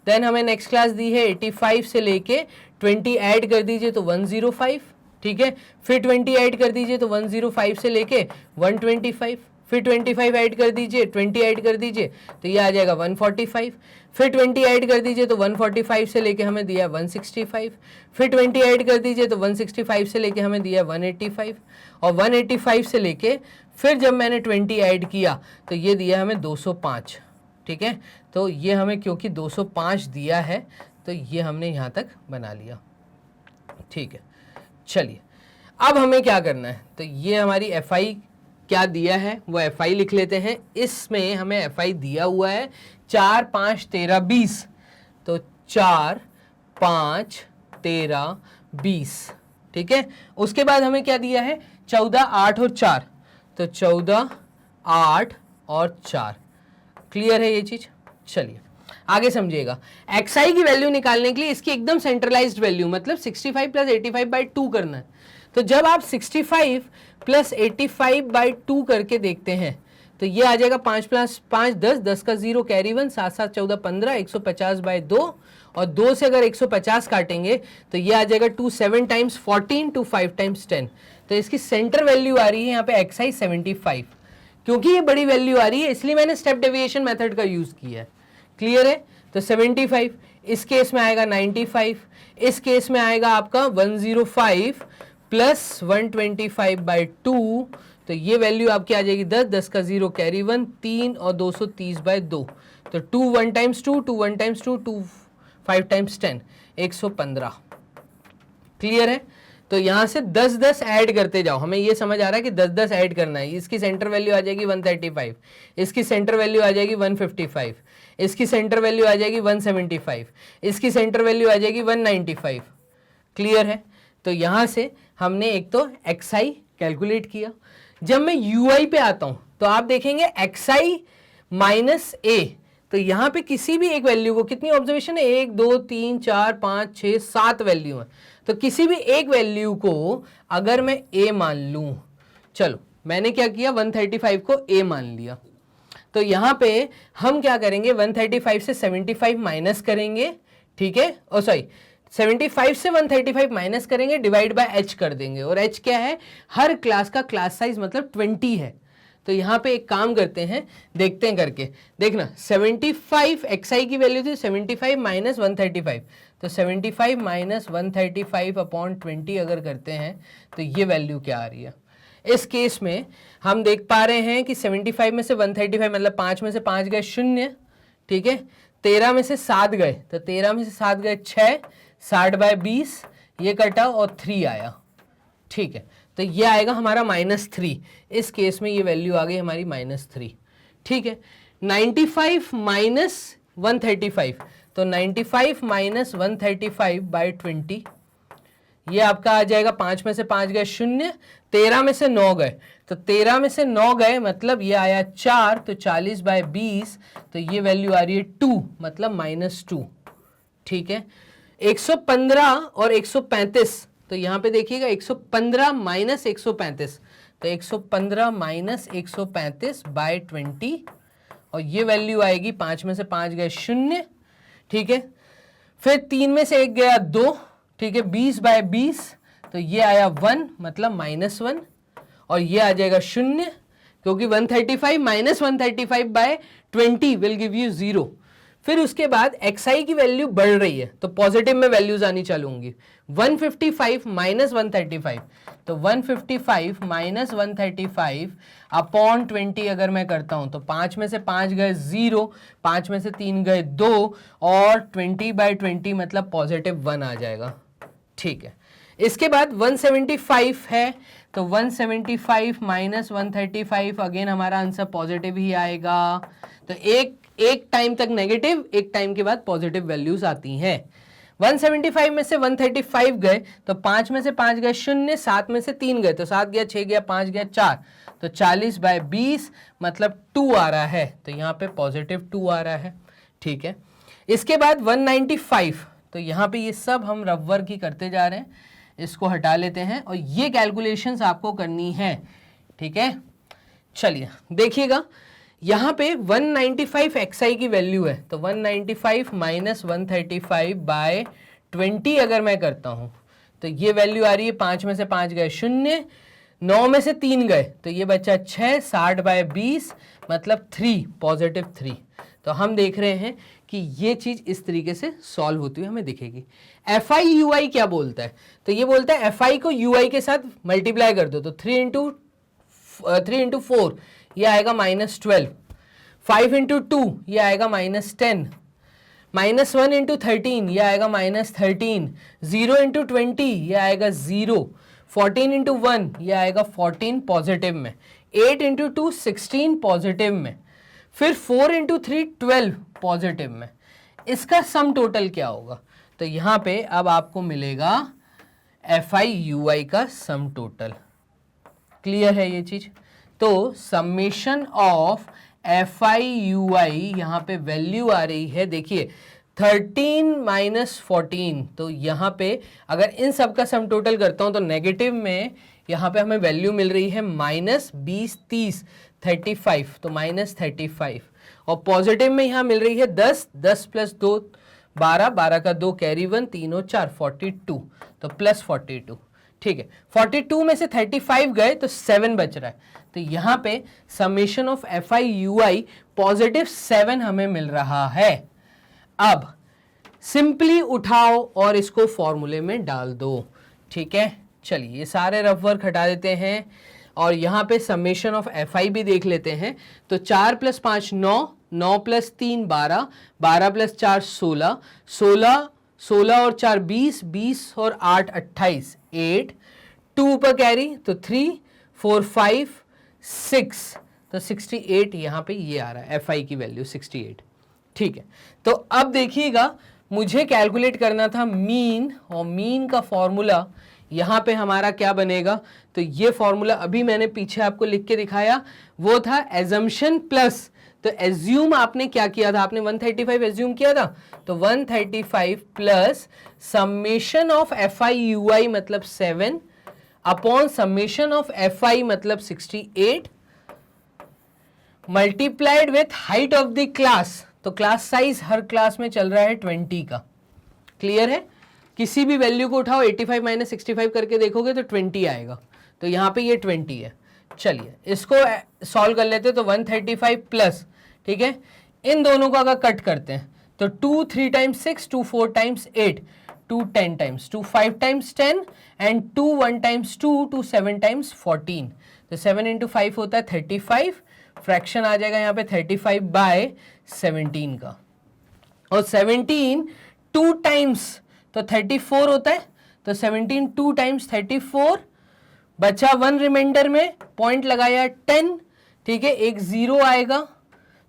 देन हमें नेक्स्ट क्लास दी है 85 से लेके 20 ऐड कर दीजिए तो 105, ठीक है, फिर 20 ऐड कर दीजिए तो 105 से लेके 125, फिर 25 ऐड कर दीजिए, 20 ऐड कर दीजिए तो ये आ जाएगा 145, फिर 20 ऐड कर दीजिए तो 145 से लेके हमें दिया 165, फिर 20 ऐड कर दीजिए तो 165 से लेके हमें दिया 185, और 185 से लेके फिर जब मैंने 20 ऐड किया तो ये दिया हमें 205, ठीक है। तो ये हमें क्योंकि 205 दिया है तो ये हमने यहाँ तक बना लिया, ठीक है। चलिए अब हमें क्या करना है, तो ये हमारी FI क्या दिया है वो FI लिख लेते हैं। इसमें हमें FI दिया हुआ है 4 5 13 20, तो 4 5 13 20, ठीक है। उसके बाद हमें क्या दिया है 14 8 और 4, तो 14 8 और 4। क्लियर है ये चीज? चलिए आगे समझिएगा। XI की वैल्यू निकालने के लिए इसकी एकदम सेंट्रलाइज्ड वैल्यू मतलब 65 प्लस 85/2 करना है। तो जब आप 65 प्लस 85/2 करके देखते हैं तो ये आ जाएगा 5 प्लस 5 10, 10 का 0 कैरी 1, 7 7 14 15, 150/2, और 2 से अगर 150 काटेंगे तो ये आ जाएगा 2 7 टाइम्स 14 2 5 टाइम्स 10। तो इसकी सेंटर वैल्यू आ रही है यहाँ पे XI 75। क्योंकि ये बड़ी वैल्यू आ रही है इसलिए मैंने स्टेप डेविएशन मेथड का यूज किया है। क्लियर है? तो 75, इस केस में आएगा 95, इस केस में आएगा आपका 105 प्लस 125/2, तो ये वैल्यू आपकी आ जाएगी 10, 10 का 0 कैरी 1, 3 और 230/2, तो 2 1 टाइम्स 2, 2 1 टाइम्स 2, 2 5 टाइम्स 10, 115। क्लियर है? तो यहां से 10 10 ऐड करते जाओ। हमें ये समझ आ रहा है कि 10 10 ऐड करना है। इसकी सेंटर वैल्यू आ जाएगी 135, इसकी सेंटर वैल्यू आ जाएगी 155, इसकी सेंटर वैल्यू आ जाएगी 175, इसकी सेंटर वैल्यू आ जाएगी 195। क्लियर है? तो यहां से हमने एक तो XI कैलकुलेट किया। जब मैं UI पे आता हूं तो आप देखेंगे XI माइनस A, तो यहां पे किसी भी एक वैल्यू को, कितनी ऑब्जर्वेशन है 1 2 3 4 5 6 7 वैल्यू है, तो किसी भी एक वैल्यू को अगर मैं A मान लूं, चलो मैंने क्या किया 135 को A मान लिया, तो यहां पे हम क्या करेंगे 135 से 75 माइनस करेंगे, ठीक है, ओ सॉरी 75 से 135 माइनस करेंगे, डिवाइड बाय H कर देंगे, और H क्या है, हर क्लास का क्लास साइज मतलब 20 है। तो यहाँ पे एक काम करते हैं, देखते हैं करके, देखना 75 XI की वैल्यू थी 75 माइनस 135, तो 75 माइनस 135 अपॉन 20 अगर करते हैं तो ये वैल्यू क्या आ रही है। इस केस में हम देख पा रहे हैं कि 75 में से 135 मतलब 5 में से 5 गए 0, ठीक है, 13 में से 7 गए, तो 13 में से 7 गए 6, 60/20 ये कटा और 3 आया, ठीक है, तो ये आएगा हमारा -3। इस केस में ये वैल्यू आ गई हमारी -3, ठीक है। 95 माइनस 135, तो 95 माइनस 135/20, ये आपका आ जाएगा 5 में से 5 गए 0, 13 में से 9 गए, तो 13 में से 9 गए मतलब ये आया 4, तो 40/20, तो ये वैल्यू आ रही है 2 मतलब -2, ठीक है। 115 और 135, तो यहाँ पे देखिएगा 115 माइनस 135, तो 115 माइनस 135/20, और ये वैल्यू आएगी 5 में से 5 गए 0, ठीक है, फिर 3 में से 1 गया 2, ठीक है, 20/20, तो ये आया 1 मतलब -1, और ये आ जाएगा 0, क्योंकि 135 माइनस 135/20 विल गिव यू 0। फिर उसके बाद XI की वैल्यू बढ़ रही है तो पॉजिटिव में वैल्यूज आनी चालू होंगी। 155 माइनस 135, तो 155 माइनस 135 अपॉन 20 अगर मैं करता हूं तो 5 में से 5 गए 0, 5 में से 3 गए 2, और 20/20 मतलब +1 आ जाएगा, ठीक है। इसके बाद 175 है, तो 175 माइनस 135, अगेन हमारा आंसर पॉजिटिव ही आएगा। तो एक टाइम तक नेगेटिव, एक टाइम के बाद पॉजिटिव वैल्यूज आती हैं। 175 में से 135 गए तो 5 में से 5 गए 0, 7 में से 3 गए तो 7 गया, 6 गया, 5 गया 4, तो 40/20 मतलब 2 आ रहा है, तो यहाँ पे +2 आ रहा है, ठीक है। इसके बाद 195, तो यहाँ पे ये सब हम रफ वर्क ही करते जा रहे हैं, इसको हटा लेते हैं और ये कैलकुलेशंस आपको करनी है, ठीक है। चलिए देखिएगा, यहाँ पे 195 XI की वैल्यू है, तो 195 माइनस 135/20 अगर मैं करता हूँ तो ये वैल्यू आ रही है 5 में से 5 गए 0, 9 में से 3 गए तो ये बचा 6, 60/20 मतलब 3, +3। तो हम देख रहे हैं कि ये चीज़ इस तरीके से सॉल्व होती हुई हमें दिखेगी। FI UI क्या बोलता है, तो ये बोलता है FI को UI के साथ मल्टीप्लाई कर दो, तो 3 × 4 ये आएगा -12, 5 × 2 ये आएगा -10, -1 × 13 ये आएगा -13, 0 × 20 ये आएगा 0, 14 × 1 ये आएगा 14 पॉजिटिव में, 8 इंटू 2 16 पॉजिटिव में, फिर 4 इंटू 3 12 पॉजिटिव में, इसका सम टोटल क्या होगा? तो यहां पे अब आपको मिलेगा FI/UI का सम टोटल। क्लियर है ये चीज? तो समेशन ऑफ FI/UI यहां पे वैल्यू आ रही है, देखिए 13 माइनस 14। तो यहां पे अगर इन सब का सम टोटल करता हूं तो नेगेटिव में यहां पे हमें वैल्यू मिल रही है माइनस 20 30 35, तो माइनस 35, और पॉजिटिव में यहां मिल रही है 10 10 प्लस 2 12 12 का 2 कैरी 1 3 और 4 42, तो प्लस 42। ठीक है, 42 में से 35 गए तो 7 बच रहा है, तो यहां पे समेशन ऑफ FI/UI पॉजिटिव 7 हमें मिल रहा है। अब सिंपली उठाओ और इसको फॉर्मूले में डाल दो। ठीक है, चलिए ये सारे रफ वर्क हटा देते हैं और यहां पे समेशन ऑफ FI भी देख लेते हैं। तो 4 प्लस 5 9, 9 प्लस 3 12, 12 प्लस 4 16, 16 16 और 4 20, 20 और 8 28, 8 2 ऊपर कैरी तो 3 4 5 6, तो 68 यहां पे ये आ रहा है FI की वैल्यू 68। ठीक है, तो अब देखिएगा मुझे कैलकुलेट करना था मीन, और मीन का फॉर्मूला यहां पे हमारा क्या बनेगा? तो ये फॉर्मूला अभी मैंने पीछे आपको लिख के दिखाया, वो था एजम्पशन प्लस, तो एज्यूम आपने क्या किया था? आपने 135 एज्यूम किया था, तो 135 प्लस समेशन ऑफ FI/UI मतलब 7 अपॉन समेशन ऑफ FI मतलब 68 multiplied with height of the class. तो क्लास साइज हर क्लास में चल रहा है 20 का। क्लियर है? किसी भी वैल्यू को उठाओ 85 माइनस 65 करके देखोगे तो 20 आएगा, तो यहां पे ये 20 है। चलिए इसको सॉल्व कर लेते, तो 135 प्लस, ठीक है, इन दोनों को अगर कट करते हैं तो 2 3 times 6, 2 4 times 8, 2 10 times, 2 5 times 10 and 2 1 times 2, 2 7 times 14, तो 7 इंटू 5 होता है 35, फ्रैक्शन आ जाएगा यहाँ पे 35/17 का, और 17 2 टाइम्स तो 34 होता है, तो 17 2 टाइम्स 34, बचा 1 रिमाइंडर में, पॉइंट लगाया 10, ठीक है, एक 0 आएगा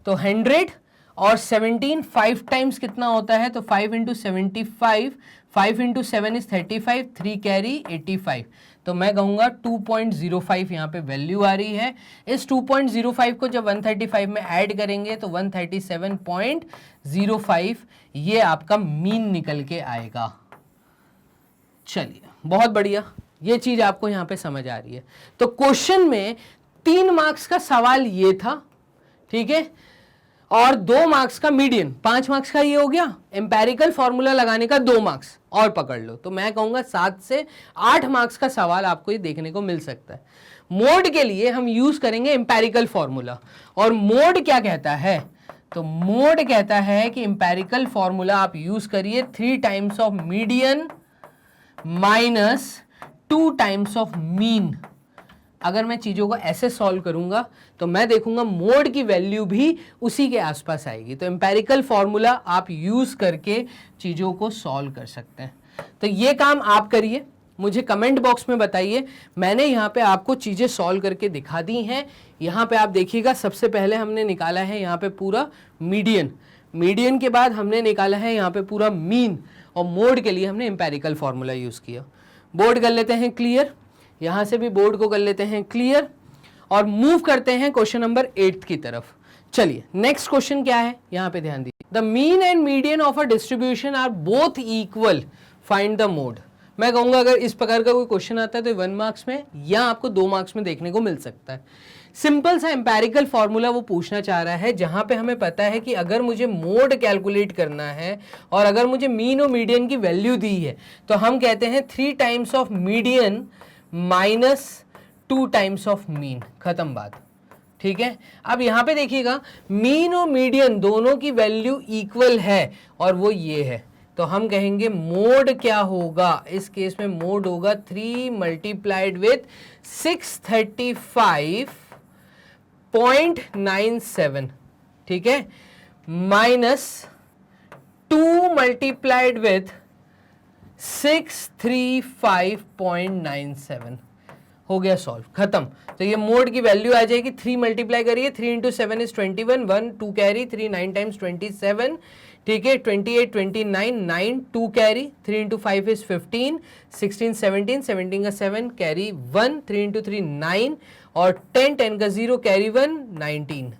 तो 100, और 17 5 टाइम्स कितना होता है? तो 5 इंटू 75, 5 इंटू 7 इज 35, 3 कैरी 85, तो मैं कहूँगा 2.05 यहाँ पे वैल्यू आ रही है। इस 2.05 को जब 135 में ऐड करेंगे तो 137.05 ये आपका मीन निकल के आएगा। चलिए बहुत बढ़िया, ये चीज आपको यहाँ पे समझ आ रही है। तो क्वेश्चन में 3 मार्क्स का सवाल ये था, ठीक है, और 2 मार्क्स का मीडियन, 5 मार्क्स का ये हो गया, एम्पेरिकल फॉर्मूला लगाने का 2 मार्क्स और पकड़ लो, तो मैं कहूंगा 7 से 8 मार्क्स का सवाल आपको ये देखने को मिल सकता है। मोड के लिए हम यूज करेंगे एम्पेरिकल फॉर्मूला, और मोड क्या कहता है? तो मोड कहता है कि एम्पेरिकल फॉर्मूला आप यूज करिए 3 times of median minus 2 times of mean. अगर मैं चीज़ों को ऐसे सॉल्व करूंगा तो मैं देखूंगा मोड की वैल्यू भी उसी के आसपास आएगी। तो एम्पेरिकल फॉर्मूला आप यूज करके चीज़ों को सॉल्व कर सकते हैं। तो ये काम आप करिए, मुझे कमेंट बॉक्स में बताइए। मैंने यहाँ पे आपको चीज़ें सॉल्व करके दिखा दी हैं। यहाँ पे आप देखिएगा, सबसे पहले हमने निकाला है यहाँ पे पूरा मीडियन, मीडियन के बाद हमने निकाला है यहाँ पे पूरा मीन, और मोड के लिए हमने एम्पेरिकल फॉर्मूला यूज़ किया। बोर्ड कर लेते हैं क्लियर, यहाँ से भी बोर्ड को कर लेते हैं क्लियर, और मूव करते हैं क्वेश्चन नंबर 8 की तरफ। चलिए नेक्स्ट क्वेश्चन क्या है, यहाँ पे ध्यान दीजिए। The mean and median of a distribution are both equal, find the mode. मैं कहूँगा अगर इस प्रकार का कोई क्वेश्चन आता है तो 1 मार्क्स में या आपको 2 मार्क्स में देखने को मिल सकता है। सिंपल सा एम्पेरिकल फॉर्मूला वो पूछना चाह रहा है, जहां पे हमें पता है कि अगर मुझे मोड कैलकुलेट करना है और अगर मुझे मीन और मीडियन की वैल्यू दी है तो हम कहते हैं 3 times of median minus 2 times of mean, खत्म बात। ठीक है, अब यहां पे देखिएगा मीन और मीडियन दोनों की वैल्यू इक्वल है और वो ये है, तो हम कहेंगे मोड क्या होगा? इस केस में मोड होगा 3 मल्टीप्लाइड विथ 635.97, ठीक है, माइनस 2 मल्टीप्लाइड विथ 635.97, हो गया सॉल्व, खत्म। तो ये मोड की वैल्यू आ जाएगी, 3 मल्टीप्लाई करिए, 3 इंटू 7 इज 21, 1 2 कैरी, 3 9 टाइम्स 27, ठीक है, 28 29 9 2 कैरी, 3 इंटू 5 इज 15, 16 17, 17 का 7 कैरी 1, 3 इंटू 3 9 और 10 10 का 0 कैरी 1 19,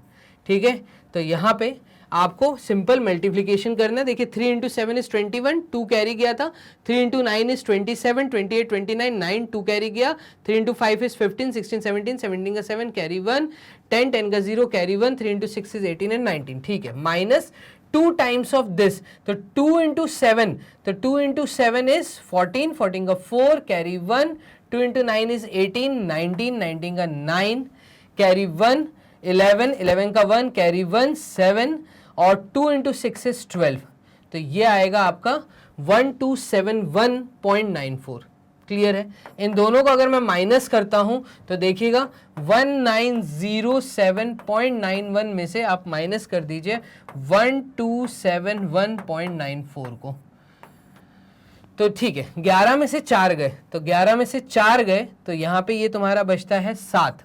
ठीक है। तो यहाँ पे आपको सिंपल मल्टीप्लीकेशन करना है। देखिए 3 इंटू 7 इज 21, 2 कैरी गया था, 3 इंटू 9 इज 27, 28 29 9 2 कैरी गया, 3 इंटू 5 इज 15, 16 17, 17 का 7 कैरी 1, 10 10 का 0 कैरी 1, 3 इंटू 6 इज 18 एंड 19, ठीक है, माइनस 2 टाइम्स ऑफ दिस, तो 2 इंटू 7, तो 2 इंटू 7 इज 14, 14 का 4 कैरी 1, 2 इंटू 9 इज 18, 19, 19 का 9 कैरी 1, 11, 11 का 1 कैरी 1 7 और 2 इंटू 6 इज 12, तो ये आएगा आपका 1271.94। क्लियर है। इन दोनों को अगर मैं माइनस करता हूं तो देखिएगा 1907.91 में से आप माइनस कर दीजिए 1271.94 को, तो ठीक है 11 में से 4 गए, तो 11 में से 4 गए तो यहाँ पे ये तुम्हारा बचता है 7,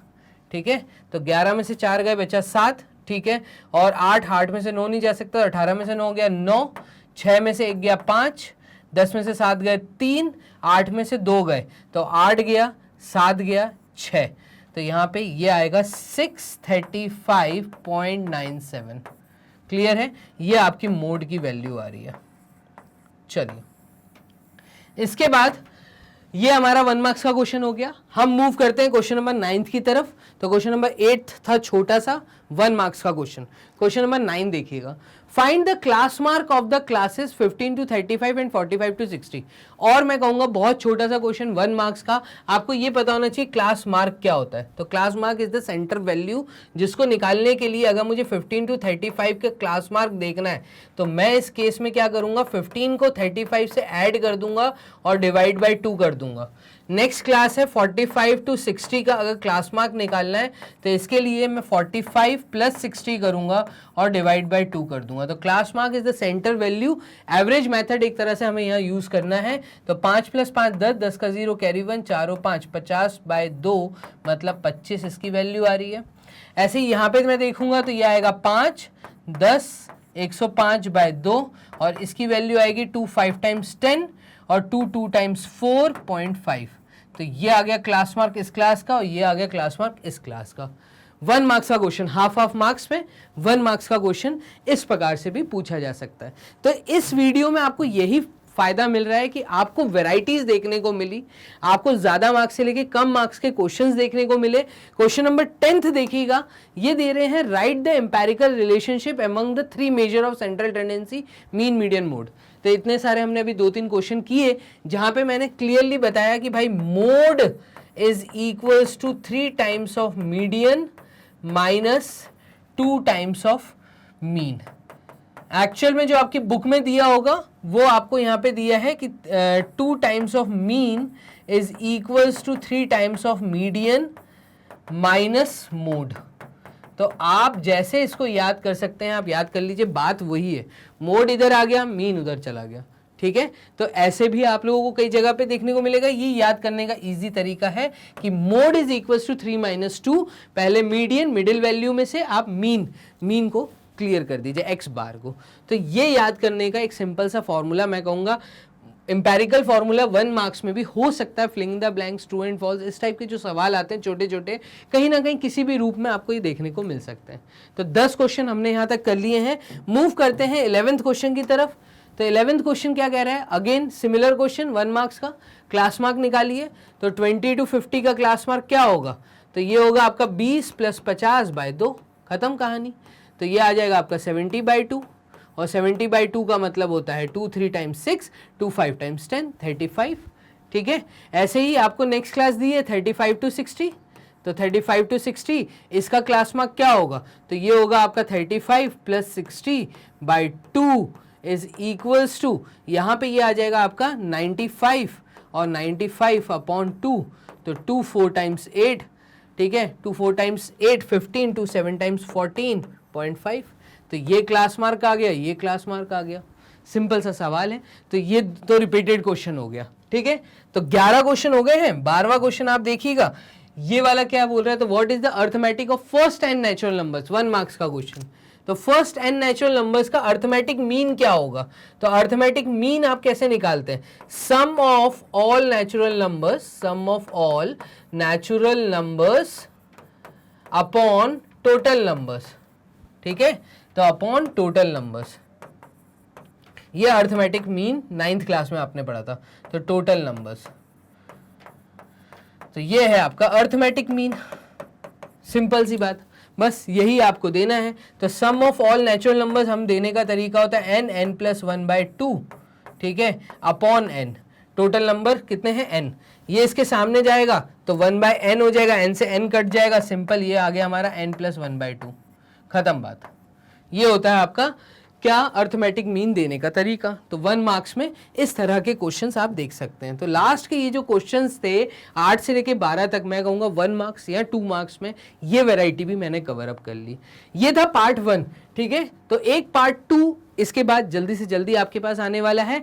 ठीक है, तो 11 में से 4 गए बचा 7, ठीक है, और 8 में से 9 नहीं जा सकता, 18 में से 9 गया 9, 6 में से 1 गया 5, 10 में से 7 गए 3, 8 में से 2 गए तो 8 गया, 7 गया 6, तो यहाँ पे ये आएगा 635.97। क्लियर है, ये आपकी मोड की वैल्यू आ रही है। चलिए इसके बाद ये हमारा 1 मार्क्स का क्वेश्चन हो गया। हम मूव करते हैं क्वेश्चन नंबर 9 की तरफ। तो क्वेश्चन नंबर 8 था छोटा सा 1 मार्क्स का क्वेश्चन। क्वेश्चन नंबर 9 देखिएगा, find the class mark of the classes 15 to 35 and 45 to 60। और मैं कहूंगा बहुत छोटा सा क्वेश्चन 1 मार्क्स का, आपको ये पता होना चाहिए क्लास मार्क क्या होता है। तो class mark is the centre value, जिसको निकालने के लिए अगर मुझे 15 to 35 का क्लास मार्क देखना है तो मैं इस केस में क्या करूंगा, 15 को 35 से ऐड कर दूंगा और डिवाइड बाई 2 कर दूंगा। नेक्स्ट क्लास है 45 to 60 का अगर क्लास मार्क निकालना है तो इसके लिए मैं 45 प्लस 60 करूंगा और डिवाइड बाय 2 कर दूंगा। तो class mark is the centre value. Average method एक तरह से हमें यहाँ यूज करना है। तो 5 प्लस 5 10, 10 का 0 कैरी 1, 4 और 5 50 बाय 2 मतलब 25 इसकी वैल्यू आ रही है। ऐसे ही यहाँ पे मैं देखूंगा तो ये आएगा 5 10 105 बाय 2 और इसकी वैल्यू आएगी 2 5 टाइम्स 10 और 2 2 टाइम्स 4.5। तो ये आ गया क्लास मार्क इस क्लास का और ये आ गया क्लास मार्क इस क्लास का। 1 मार्क्स का क्वेश्चन, हाफ मार्क्स में 1 मार्क्स का क्वेश्चन इस प्रकार से भी पूछा जा सकता है। तो इस वीडियो में आपको यही फायदा मिल रहा है कि आपको वैरायटीज देखने को मिली, आपको ज्यादा मार्क्स से लेके कम मार्क्स के क्वेश्चंस देखने को मिले। क्वेश्चन नंबर 10th देखिएगा, ये दे रहे हैं right the empirical relationship among the 3 measure of central tendency mean median mode. तो इतने सारे हमने अभी 2-3 क्वेश्चन किए जहां पे मैंने क्लियरली बताया कि भाई mode is equals to 3 times of median minus 2 times of mean. Actual में जो आपकी बुक में दिया होगा वो आपको यहाँ पे दिया है कि 2 times of mean is equals to 3 times of median minus mode. तो आप जैसे इसको याद कर सकते हैं आप याद कर लीजिए, बात वही है। मोड इधर आ गया, मीन उधर चला गया, ठीक है। तो ऐसे भी आप लोगों को कई जगह पे देखने को मिलेगा। ये याद करने का इजी तरीका है कि mode is equals to 3 minus 2, पहले मीडियन मिडिल वैल्यू में से आप मीन को क्लियर कर दीजिए एक्स बार को। तो ये याद करने का एक सिंपल सा फॉर्मूला, मैं कहूँगा एम्पेरिकल फॉर्मूला 1 मार्क्स में भी हो सकता है। Filling the blanks, true and false, इस टाइप के जो सवाल आते हैं छोटे छोटे, कहीं ना कहीं किसी भी रूप में आपको ये देखने को मिल सकते हैं। तो 10 क्वेश्चन हमने यहाँ तक कर लिए हैं। मूव करते हैं 11th क्वेश्चन की तरफ। तो 11th क्वेश्चन क्या कह रहा है, अगेन सिमिलर क्वेश्चन 1 मार्क्स का, क्लास मार्क निकालिए। तो 20 to 50 का क्लास मार्क क्या होगा, तो ये होगा आपका 20 प्लस 50 बाय 2, खत्म कहानी। तो ये आ जाएगा आपका 70 बाई 2 और 70 बाई 2 का मतलब होता है 2 3 टाइम्स 6, 2 5 टाइम्स 10 35, ठीक है। ऐसे ही आपको नेक्स्ट क्लास दी है 35 to 60। तो 35 to 60 इसका क्लास मार्क क्या होगा, तो ये होगा आपका 35 plus 60 by 2 is equals to, यहाँ पे ये आ जाएगा आपका 95 और 95 अपॉन 2, तो 2 4 टाइम्स 8, ठीक है, 2 4 टाइम्स 8 15, 2 7 टाइम्स 14.5। तो ये क्लास मार्क आ गया, ये क्लास मार्क आ गया। सिंपल सा सवाल है। तो ये तो रिपीटेड क्वेश्चन हो गया, ठीक है, तो 11 क्वेश्चन हो गए हैं। 12वां क्वेश्चन आप देखिएगा, ये वाला क्या बोल रहा है, तो what is the arithmetic of first n natural numbers, 1 marks का क्वेश्चन। तो फर्स्ट n नेचुरल नंबर्स का अर्थमेटिक मीन क्या होगा, तो अर्थमेटिक मीन आप कैसे निकालते हैं, sum of all natural numbers, sum of all natural numbers upon total numbers, ठीक है, तो अपॉन टोटल नंबर्स, ये अर्थमेटिक मीन 9th क्लास में आपने पढ़ा था। तो टोटल नंबर्स, तो ये है आपका अर्थमेटिक मीन, सिंपल सी बात, बस यही आपको देना है। तो सम ऑफ ऑल नेचुरल नंबर्स हम देने का तरीका होता है n प्लस 1/2, ठीक है, अपॉन n, टोटल नंबर कितने हैं n, ये इसके सामने जाएगा तो 1/n हो जाएगा, n से n कट जाएगा, सिंपल, ये आ गया हमारा n प्लस 1/2, खत्म बात। ये होता है आपका क्या, अर्थमेटिक मीन देने का तरीका। तो 1 मार्क्स में इस तरह के क्वेश्चंस आप देख सकते हैं। तो लास्ट के ये जो क्वेश्चंस थे 8 से लेके 12 तक, मैं कहूँगा 1 मार्क्स या 2 मार्क्स में ये वैरायटी भी मैंने कवर अप कर ली। ये था पार्ट 1, ठीक है। तो एक पार्ट 2 इसके बाद जल्दी से जल्दी आपके पास आने वाला है।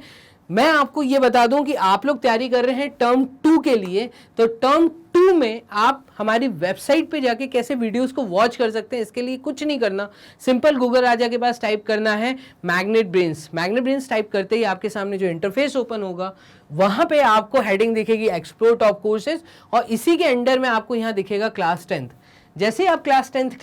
मैं आपको ये बता दूं कि आप लोग तैयारी कर रहे हैं टर्म 2 के लिए, तो टर्म 2 में आप हमारी वेबसाइट पे जाके कैसे वीडियोस को वॉच कर सकते हैं, इसके लिए कुछ नहीं करना, सिंपल गूगल राजा के पास टाइप करना है magnet brains. Magnet brains type करते ही आपके सामने जो इंटरफेस ओपन होगा, वहां पे आपको हेडिंग दिखेगी एक्सप्लोर टॉप कोर्सेज, और इसी के अंडर में आपको यहाँ दिखेगा क्लास 10th। जैसे ही आप क्लास 10th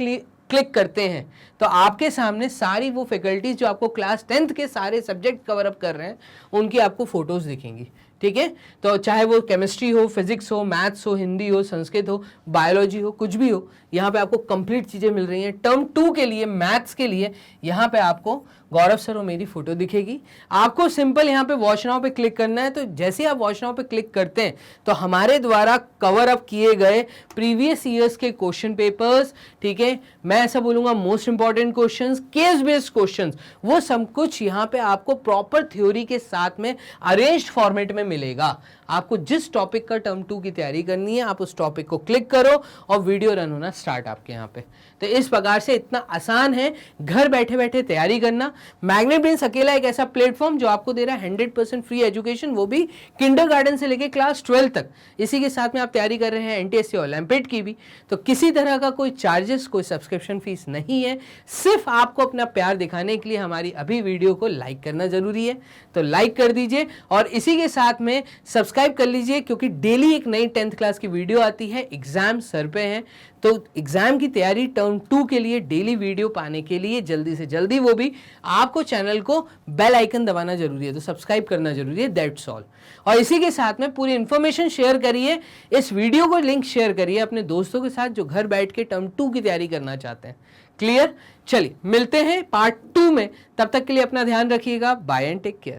क्लिक करते हैं तो आपके सामने सारी वो फैकल्टीज जो आपको क्लास 10th के सारे सब्जेक्ट कवर अप कर रहे हैं, उनकी आपको फोटोज दिखेंगी, ठीक है। तो चाहे वो केमिस्ट्री हो, फिजिक्स हो, मैथ्स हो, हिंदी हो, संस्कृत हो, बायोलॉजी हो, कुछ भी हो, यहाँ पे आपको कंप्लीट चीजें मिल रही हैं। टर्म 2 के लिए, मैथ्स के लिए, यहाँ पे आपको गौरव सर और मेरी फोटो दिखेगी। आपको सिंपल यहाँ पे वॉच नाउ पे क्लिक करना है। तो जैसे ही आप वॉच नाउ पे क्लिक करते हैं तो हमारे द्वारा कवर अप किए गए प्रीवियस ईयर्स के क्वेश्चन पेपर्स, ठीक है, मैं ऐसा बोलूंगा most important questions, case based questions, वो सब कुछ यहाँ पे आपको प्रॉपर थ्योरी के साथ में अरेंज्ड फॉर्मेट में मिलेगा। आपको जिस टॉपिक का टर्म 2 की तैयारी करनी है, आप उस टॉपिक को क्लिक करो और वीडियो रन होना स्टार्ट आपके यहाँ पे। तो इस प्रकार से इतना आसान है घर बैठे बैठे तैयारी करना। मैग्नेट ब्रेन्स अकेला एक ऐसा प्लेटफॉर्म जो आपको दे रहा है 100% फ्री एजुकेशन, वो भी किंडरगार्टन से लेके क्लास 12 तक। इसी के साथ में आप तैयारी कर रहे हैं एनटीएससी ओलंपियाड की भी, तो किसी तरह का कोई चार्जेस, कोई सब्सक्रिप्शन फीस नहीं है। सिर्फ आपको अपना प्यार दिखाने के लिए हमारी अभी वीडियो को लाइक करना जरूरी है, तो लाइक कर दीजिए और इसी के साथ में सब्सक्राइब कर लीजिए, क्योंकि डेली एक नई 10th क्लास की वीडियो आती है। एग्जाम सर पे हैं, तो एग्जाम की तैयारी टर्म 2 के लिए डेली वीडियो पाने के लिए जल्दी से जल्दी, वो भी आपको चैनल को बेल आइकन दबाना जरूरी है, तो सब्सक्राइब करना जरूरी है, दैट्स ऑल। और इसी के साथ में पूरी इंफॉर्मेशन शेयर करिए, इस वीडियो को लिंक शेयर करिए अपने दोस्तों के साथ जो घर बैठ के टर्म 2 की तैयारी करना चाहते हैं। क्लियर? चलिए मिलते हैं पार्ट 2 में, तब तक के लिए अपना ध्यान रखिएगा। Bye and take care.